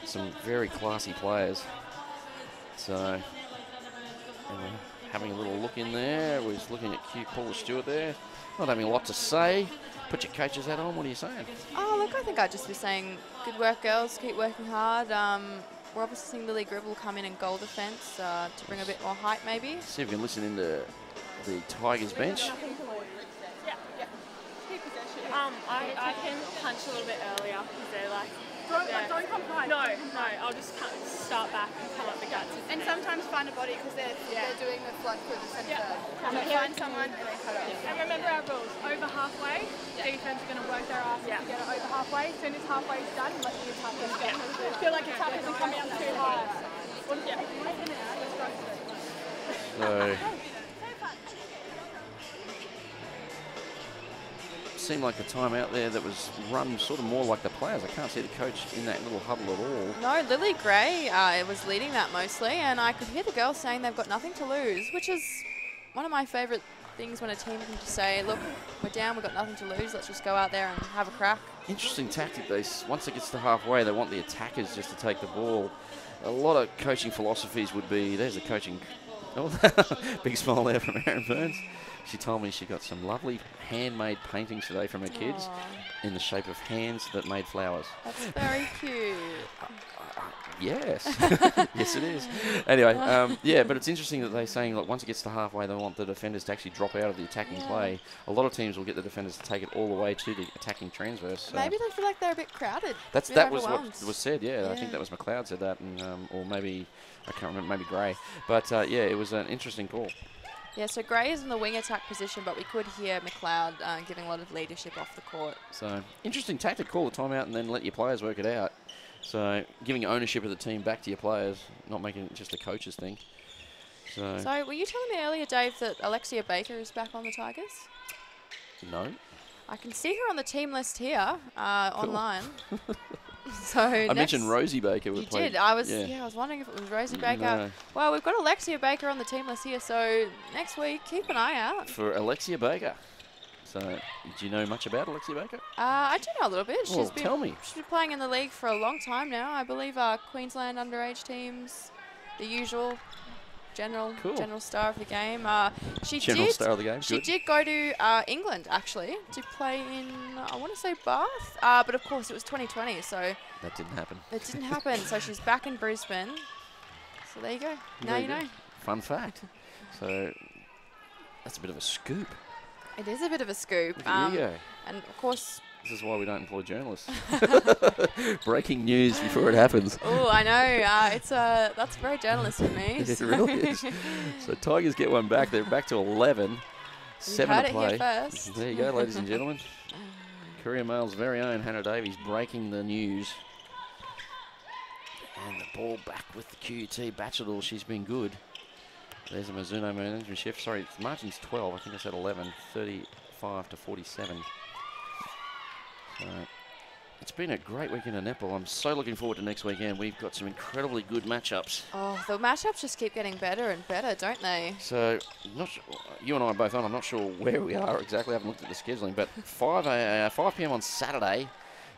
some very classy players. So, having a little look in there. We're just looking at Paula Stewart there. Not having a lot to say. Put your coach's hat on. What are you saying? Oh, look, I think I'd just be saying good work, girls. Keep working hard. We're obviously seeing Lily Gribble come in goal defence to bring a bit more height, maybe. See if we can listen into the Tigers bench. I can punch a little bit earlier because they're like... Don't come high. No, I'll just start back and come up the guts. And sometimes find a body because they're doing the flood through the centre. So find someone and then cut it off. And remember our rules. Over halfway, defense are going to work their ass to get it over halfway. As soon as halfway is done, let the attack go. I feel like attack isn't coming up too high. So, seemed like a time out there that was run sort of more like the players. I can't see the coach in that little huddle at all. No, Lily Gray was leading that mostly, and I could hear the girls saying they've got nothing to lose, which is one of my favourite things when a team can just say, look, we're down, we've got nothing to lose, let's just go out there and have a crack. Interesting tactic. Once it gets to halfway, they want the attackers just to take the ball. A lot of coaching philosophies would be, there's the coaching, big smile there from Aaron Burns. She told me she got some lovely handmade paintings today from her kids in the shape of hands that made flowers. That's very cute. Yes. Yes, it is. Anyway, yeah, but it's interesting that they're saying, look, once it gets to halfway, they want the defenders to actually drop out of the attacking play. A lot of teams will get the defenders to take it all the way to the attacking transverse. So maybe they feel like they're a bit crowded. That was what was said, yeah. I think that was McLeod said that, and or maybe, I can't remember, maybe Gray. But, yeah, it was an interesting call. Yeah, so Gray is in the wing attack position, but we could hear McLeod giving a lot of leadership off the court. So, interesting tactic, call the timeout and then let your players work it out. So, giving ownership of the team back to your players, not making it just a coach's thing. So were you telling me earlier, Dave, that Alexia Baker is back on the Tigers? No. I can see her on the team list here online. So I mentioned Rosie Baker. You did. I was wondering if it was Rosie Baker. No. Well, we've got Alexia Baker on the team list here, so next week keep an eye out for Alexia Baker. So, do you know much about Alexia Baker? I do know a little bit. Well, tell me. She's been playing in the league for a long time now. I believe Queensland underage teams, the usual. General star of the game. She did go to England, actually, to play in, I want to say Bath. But, of course, it was 2020, so... That didn't happen. It didn't happen. So she's back in Brisbane. So there you go. Now you know. Fun fact. So that's a bit of a scoop. It is a bit of a scoop. There you go. And, of course... This is why we don't employ journalists. Breaking news before it happens. Oh, I know. That's very journalistic of me. It really is. So Tigers get one back. They're back to 11. 7 to play. Here first. There you go, ladies and gentlemen. Courier Mail's very own Hannah Davies breaking the news. And the ball back with the QUT. Batchelor, she's been good. There's a Mizuno management shift. Sorry, margin's 12. I think I said 11. 35 to 47. It's been a great weekend of netball. I'm so looking forward to next weekend. We've got some incredibly good matchups. Oh, the matchups just keep getting better and better, don't they? So, not sure, you and I are both on. I'm not sure where we are exactly. I haven't looked at the scheduling. But 5 p.m. on Saturday,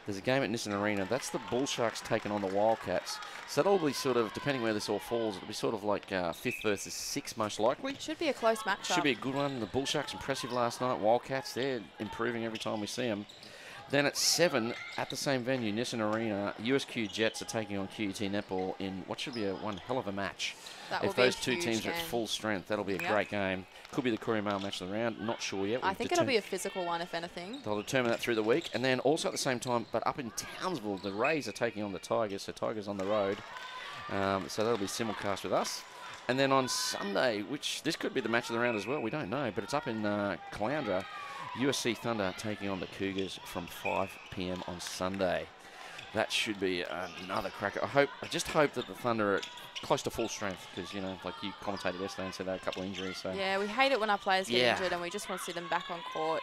there's a game at Nissan Arena. That's the Bull Sharks taking on the Wildcats. So that'll be sort of, depending where this all falls, it'll be sort of like 5th versus 6th most likely. Should be a close matchup. Should be a good one. The Bull Sharks impressive last night. Wildcats, they're improving every time we see them. Then at 7, at the same venue, Nissan Arena, USQ Jets are taking on QUT Netball in what should be one hell of a match. If those two teams are at full strength, that'll be a great game. Could be the Courier Mail match of the round. Not sure yet. I think it'll be a physical one, if anything. They'll determine that through the week. And then also at the same time, but up in Townsville, the Rays are taking on the Tigers. So Tigers on the road. So that'll be simulcast with us. And then on Sunday, which this could be the match of the round as well, we don't know, but it's up in Caloundra, USC Thunder taking on the Cougars from 5 p.m. on Sunday. That should be another cracker. I just hope that the Thunder are close to full strength because, you know, like you commentated yesterday and said they had a couple of injuries. So. Yeah, we hate it when our players get injured and we just want to see them back on court.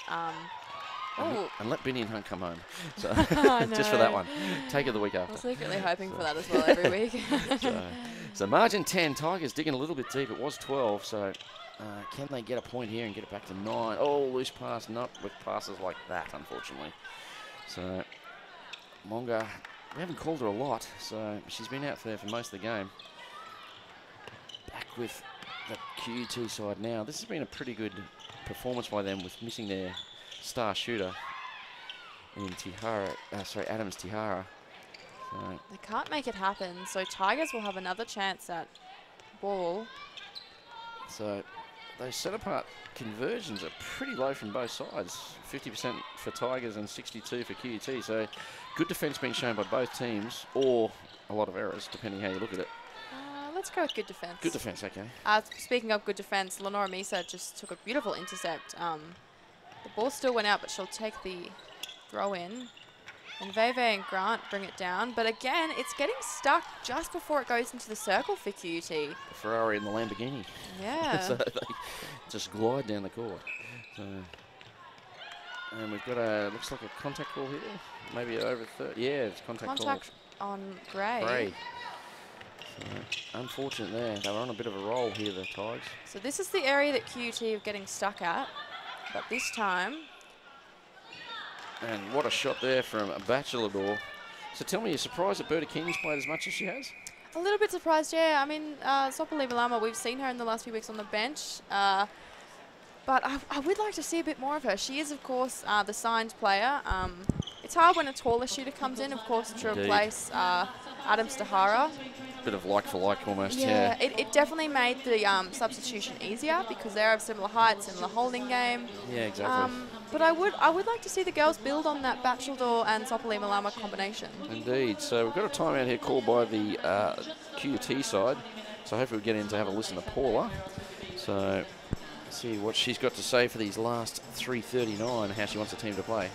And let Binny and Hunt come home. So just for that one. Take it the week after. I'm secretly hoping for that as well every week. so margin 10, Tigers digging a little bit deep. It was 12, so can they get a point here and get it back to 9? Oh, loose pass, not with passes like that, unfortunately. So Monga, we haven't called her a lot, so she's been out there for most of the game. Back with the QUT side now. This has been a pretty good performance by them with missing their star shooter in Adams Tihara. So they can't make it happen, so Tigers will have another chance at ball. So those set-apart conversions are pretty low from both sides. 50% for Tigers and 62% for QUT. So good defence being shown by both teams, or a lot of errors, depending how you look at it. Let's go with good defence. Good defence, okay. Speaking of good defence, Lenora Misa just took a beautiful intercept. The ball still went out, but she'll take the throw in. And Veve and Grant bring it down. But again, it's getting stuck just before it goes into the circle for QUT. The Ferrari and the Lamborghini. Yeah. So they just glide down the court. So, and we've got looks like a contact call here. Maybe over 30. Yeah, it's contact on Gray. Gray. So, unfortunate there. They were on a bit of a roll here, the Tigers. So this is the area that QUT are getting stuck at. But this time... And what a shot there from Bachelador. So tell me, you're surprised that Berta King's played as much as she has? A little bit surprised, yeah. I mean, Sopali Valama, we've seen her in the last few weeks on the bench. But I would like to see a bit more of her. She is, of course, the signed player. It's hard when a taller shooter comes in, of course, to replace Adams Tahara. Bit of like for like almost, yeah. It definitely made the substitution easier because they're of similar height, similar holding game. Yeah, exactly. But I would like to see the girls build on that Bachelador and Sopali Malama combination. Indeed. So we've got a timeout here called by the QUT side. So hopefully we'll get in to have a listen to Paula. So see what she's got to say for these last 3:39, how she wants the team to play.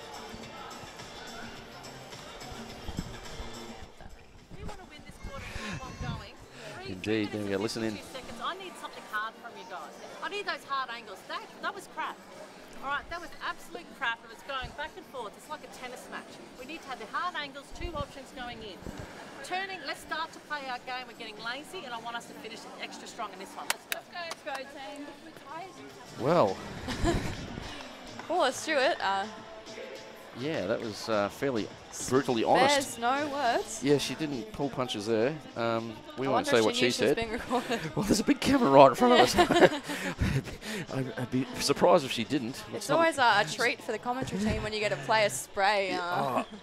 Indeed, there we go, listen in. I need something hard from you guys. I need those hard angles. That was crap. All right, that was absolute crap. It was going back and forth. It's like a tennis match. We need to have the hard angles, 2 options going in. Turning, let's start to play our game. We're getting lazy, and I want us to finish extra strong in this one. Let's go. Let's go, team. Well. Paula Stewart. Yeah, that was fairly brutally honest. There's no words. Yeah, she didn't pull punches there. We won't say what she said. Being recorded. Well, there's a big camera right in front of us. I'd be surprised if she didn't. It's always a treat for the commentary team when you get a player spray.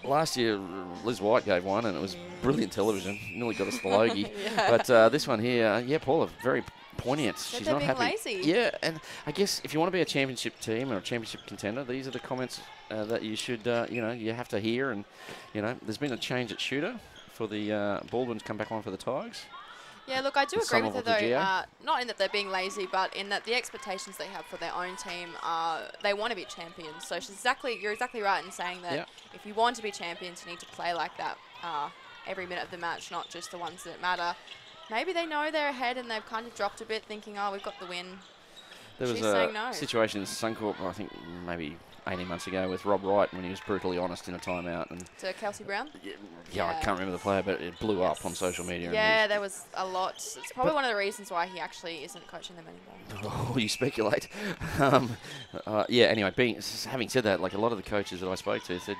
Last year, Liz White gave one, and it was brilliant television. Nearly got us the Logie. Yeah. But this one here, Paula, very poignant. She's not happy. Lazy. Yeah, and I guess if you want to be a championship team or a championship contender, these are the comments that you should, you have to hear. And, there's been a change at shooter for the Baldwin's come back on for the Tigers. Yeah, look, I do agree with her, though, not in that they're being lazy, but in that the expectations they have for their own team, they want to be champions. So you're exactly right in saying that if you want to be champions, you need to play like that every minute of the match, not just the ones that matter. Maybe they know they're ahead and they've kind of dropped a bit, thinking, oh, we've got the win. There was a situation in Suncorp, I think maybe 18 months ago, with Rob Wright when he was brutally honest in a timeout. And to Kelsey Brown? Yeah, I can't remember the player, but it blew up on social media. Yeah, there was a lot. It's probably one of the reasons why he actually isn't coaching them anymore. Oh, you speculate. Anyway, having said that, like a lot of the coaches that I spoke to said,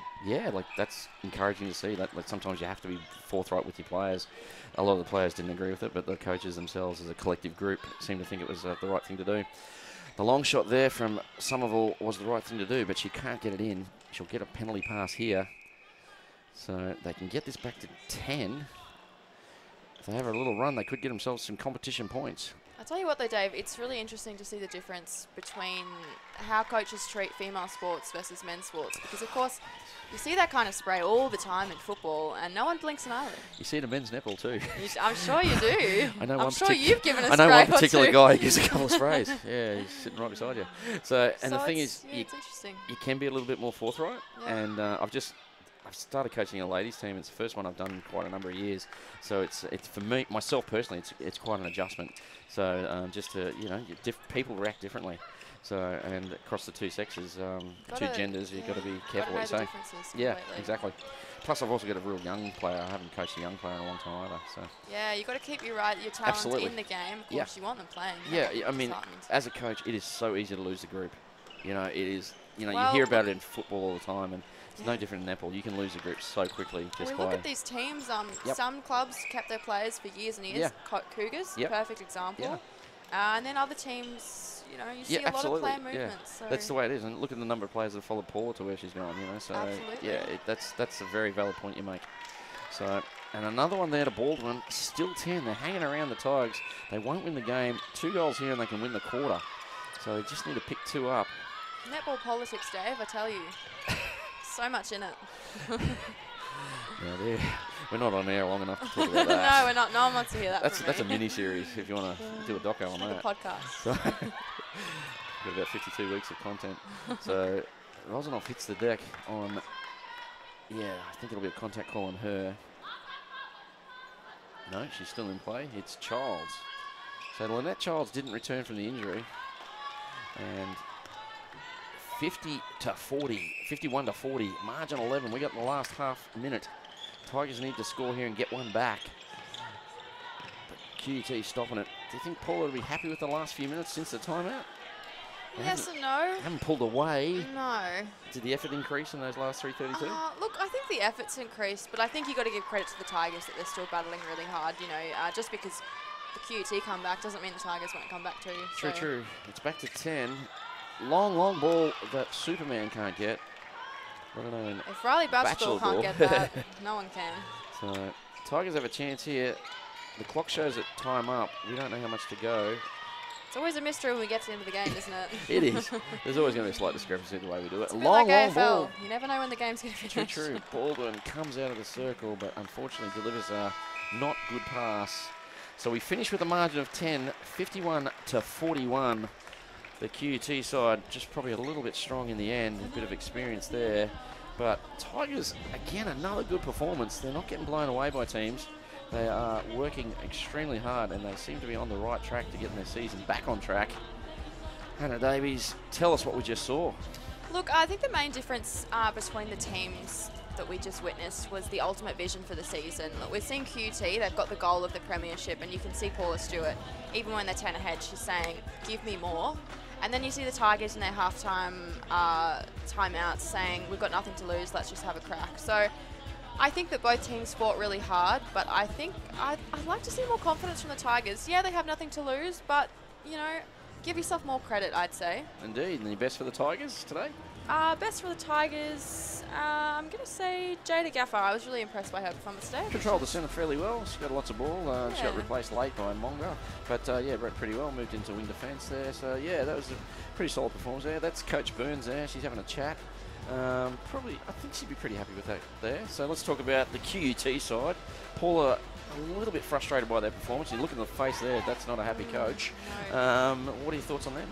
that's encouraging to see. That sometimes you have to be forthright with your players. A lot of the players didn't agree with it, but the coaches themselves as a collective group seemed to think it was the right thing to do. The long shot there from Somerville was the right thing to do, but she can't get it in. she'll get a penalty pass here. So they can get this back to 10. If they have a little run, they could get themselves some competition points. I'll tell you what though, Dave, it's really interesting to see the difference between how coaches treat female sports versus men's sports. Because, of course, you see that kind of spray all the time in football and no one blinks an eyelid. You see it in men's netball too. I'm sure you do. I know I'm sure you've given a spray I know one or particular two. guy who gives a couple of sprays. Yeah, he's sitting right beside you. So the thing is, it's interesting. You can be a little bit more forthright. Yeah. And I've started coaching a ladies team. It's the first one I've done in quite a number of years. So it's for me, myself personally, it's quite an adjustment. So just to, people react differently. So, and across the two sexes, two genders, you've got to be careful what you say. Yeah, exactly. Plus, I've also got a real young player. I haven't coached a young player in a long time either. So. Yeah, you've got to keep your talent in the game. Of course, you want them playing. Yeah, I mean, as a coach, it is so easy to lose the group. It is, you hear about it in football all the time, and it's no different in netball. You can lose the group so quickly just by... Look at these teams. Some clubs kept their players for years and years. Cougars, perfect example. And then other teams, you see a lot of player movements. So. That's the way it is. And look at the number of players that followed Paula to where she's gone, So, absolutely. that's a very valid point you make. So, and another one there to Baldwin. Still 10. They're hanging around the Tigers. They won't win the game. 2 goals here and they can win the quarter. So they just need to pick 2 up. Netball politics, Dave, I tell you. So much in it. We're not on air long enough to talk about that. No, we're not. No one wants to hear that from me. That's a mini-series if you want to do a doco on that. A podcast. So, got about 52 weeks of content. So Rosanoff hits the deck on, I think it'll be a contact call on her. No, she's still in play. It's Childs. So Lynette Childs didn't return from the injury. And 51 to 40, margin 11. We got the last half minute. Tigers need to score here and get one back. But QUT stopping it. Do you think Paula will be happy with the last few minutes since the timeout? Yes and no. Haven't pulled away. No. Did the effort increase in those last 3:32? Look, I think the effort's increased, but I think you got to give credit to the Tigers that they're still battling really hard. Just because the QUT come back doesn't mean the Tigers won't come back too. True. It's back to 10. Long ball that Superman can't get. If Riley Batchelor can't get that, no one can. So Tigers have a chance here. The clock shows it time up. We don't know how much to go. It's always a mystery when we get to the end of the game, isn't it? It is. There's always going to be a slight discrepancy in the way we do it. It's a bit like AFL. Ball. You never know when the game's going to finish. True. Baldwin comes out of the circle, but unfortunately delivers a not good pass. So we finish with a margin of 10, 51 to 41. The QUT side just probably a little bit strong in the end, a bit of experience there. But Tigers, again, another good performance. They're not getting blown away by teams. They are working extremely hard, and they seem to be on the right track to getting their season back on track. Hannah Davies, tell us what we just saw. Look, I think the main difference between the teams that we just witnessed was the ultimate vision for the season. Look, we're seeing QUT, they've got the goal of the premiership, and you can see Paula Stewart, even when they're 10 ahead, she's saying, give me more. And then you see the Tigers in their halftime timeouts saying, we've got nothing to lose, let's just have a crack. So I think that both teams fought really hard, but I think I'd like to see more confidence from the Tigers. Yeah, they have nothing to lose, but, give yourself more credit, I'd say. Indeed. And the best for the Tigers today? Best for the Tigers, I'm going to say Jada Gaffer. I was really impressed by her performance today. Controlled the centre fairly well. She got lots of ball. She got replaced late by Monga. But, broke pretty well. Moved into wing defence there. So, that was a pretty solid performance there. That's Coach Burns there. She's having a chat. I think she'd be pretty happy with that there. So, let's talk about the QUT side. Paula, a little bit frustrated by their performance. You look in the face there. That's not a happy coach. No. What are your thoughts on them?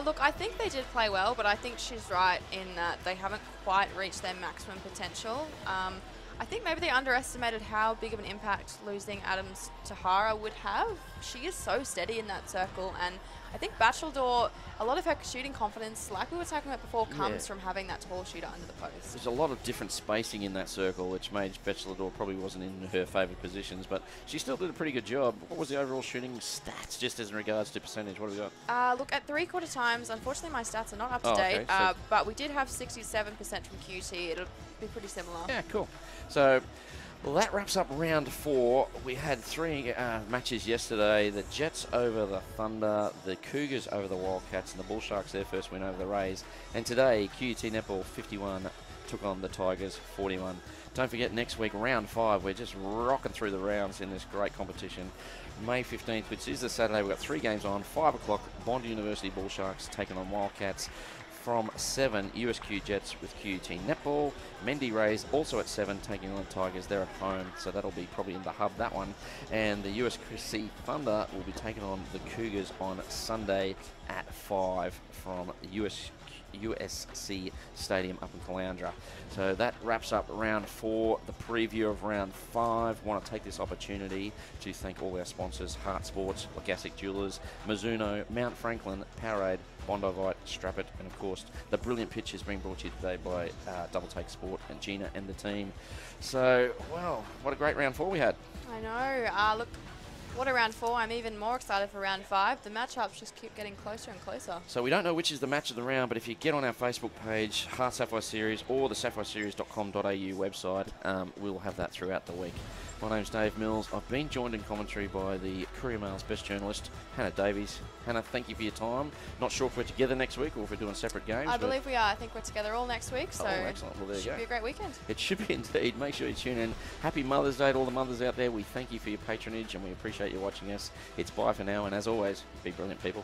Look, I think they did play well, but I think she's right in that they haven't quite reached their maximum potential. I think maybe they underestimated how big of an impact losing Adams Tahara would have. She is so steady in that circle, and I think Batchelor, a lot of her shooting confidence, like we were talking about before, comes from having that tall shooter under the post. There's a lot of different spacing in that circle, which made Batchelor probably wasn't in her favoured positions, but she still did a pretty good job. What was the overall shooting stats, just as in regards to percentage? What have we got? Look, at 3/4 times, unfortunately my stats are not up to date, okay, but we did have 67% from QUT. It'll be pretty similar. Yeah, cool. So Well, that wraps up round 4. We had 3 matches yesterday. The Jets over the Thunder, the Cougars over the Wildcats, and the Bull Sharks their first win over the Rays. And today, QUT Netball 51 took on the Tigers 41. Don't forget, next week, round 5, we're just rocking through the rounds in this great competition. May 15th, which is the Saturday, we've got 3 games on. 5 o'clock, Bond University Bull Sharks taking on Wildcats. From 7, USQ Jets with QUT Netball. Mendy Rays also at 7, taking on Tigers. They're at home, so that'll be probably in the hub, that one. And the USC Thunder will be taking on the Cougars on Sunday at 5 from USC Stadium up in Caloundra. So that wraps up round 4, the preview of round 5. Want to take this opportunity to thank all our sponsors: HART Sports, Lagassic Jewelers, Mizuno, Mount Franklin, Powerade, Bondovite, Strap It, and of course the brilliant pitches being brought to you today by Double Take Sport and Gina and the team. So, well, what a great round 4 we had. I know. Look, what a round 4. I'm even more excited for round 5. The matchups just keep getting closer and closer. So we don't know which is the match of the round, but if you get on our Facebook page, HART Sapphire Series, or the sapphireseries.com.au website, we'll have that throughout the week. My name's Dave Mills. I've been joined in commentary by the Courier Mail's best journalist, Hannah Davies. Hannah, thank you for your time. Not sure if we're together next week or if we're doing separate games. I believe we are. I think we're together all next week, so excellent. Well, there you go. Should be a great weekend. It should be indeed. Make sure you tune in. Happy Mother's Day to all the mothers out there. We thank you for your patronage and we appreciate you watching us. It's bye for now, and as always, be brilliant, people.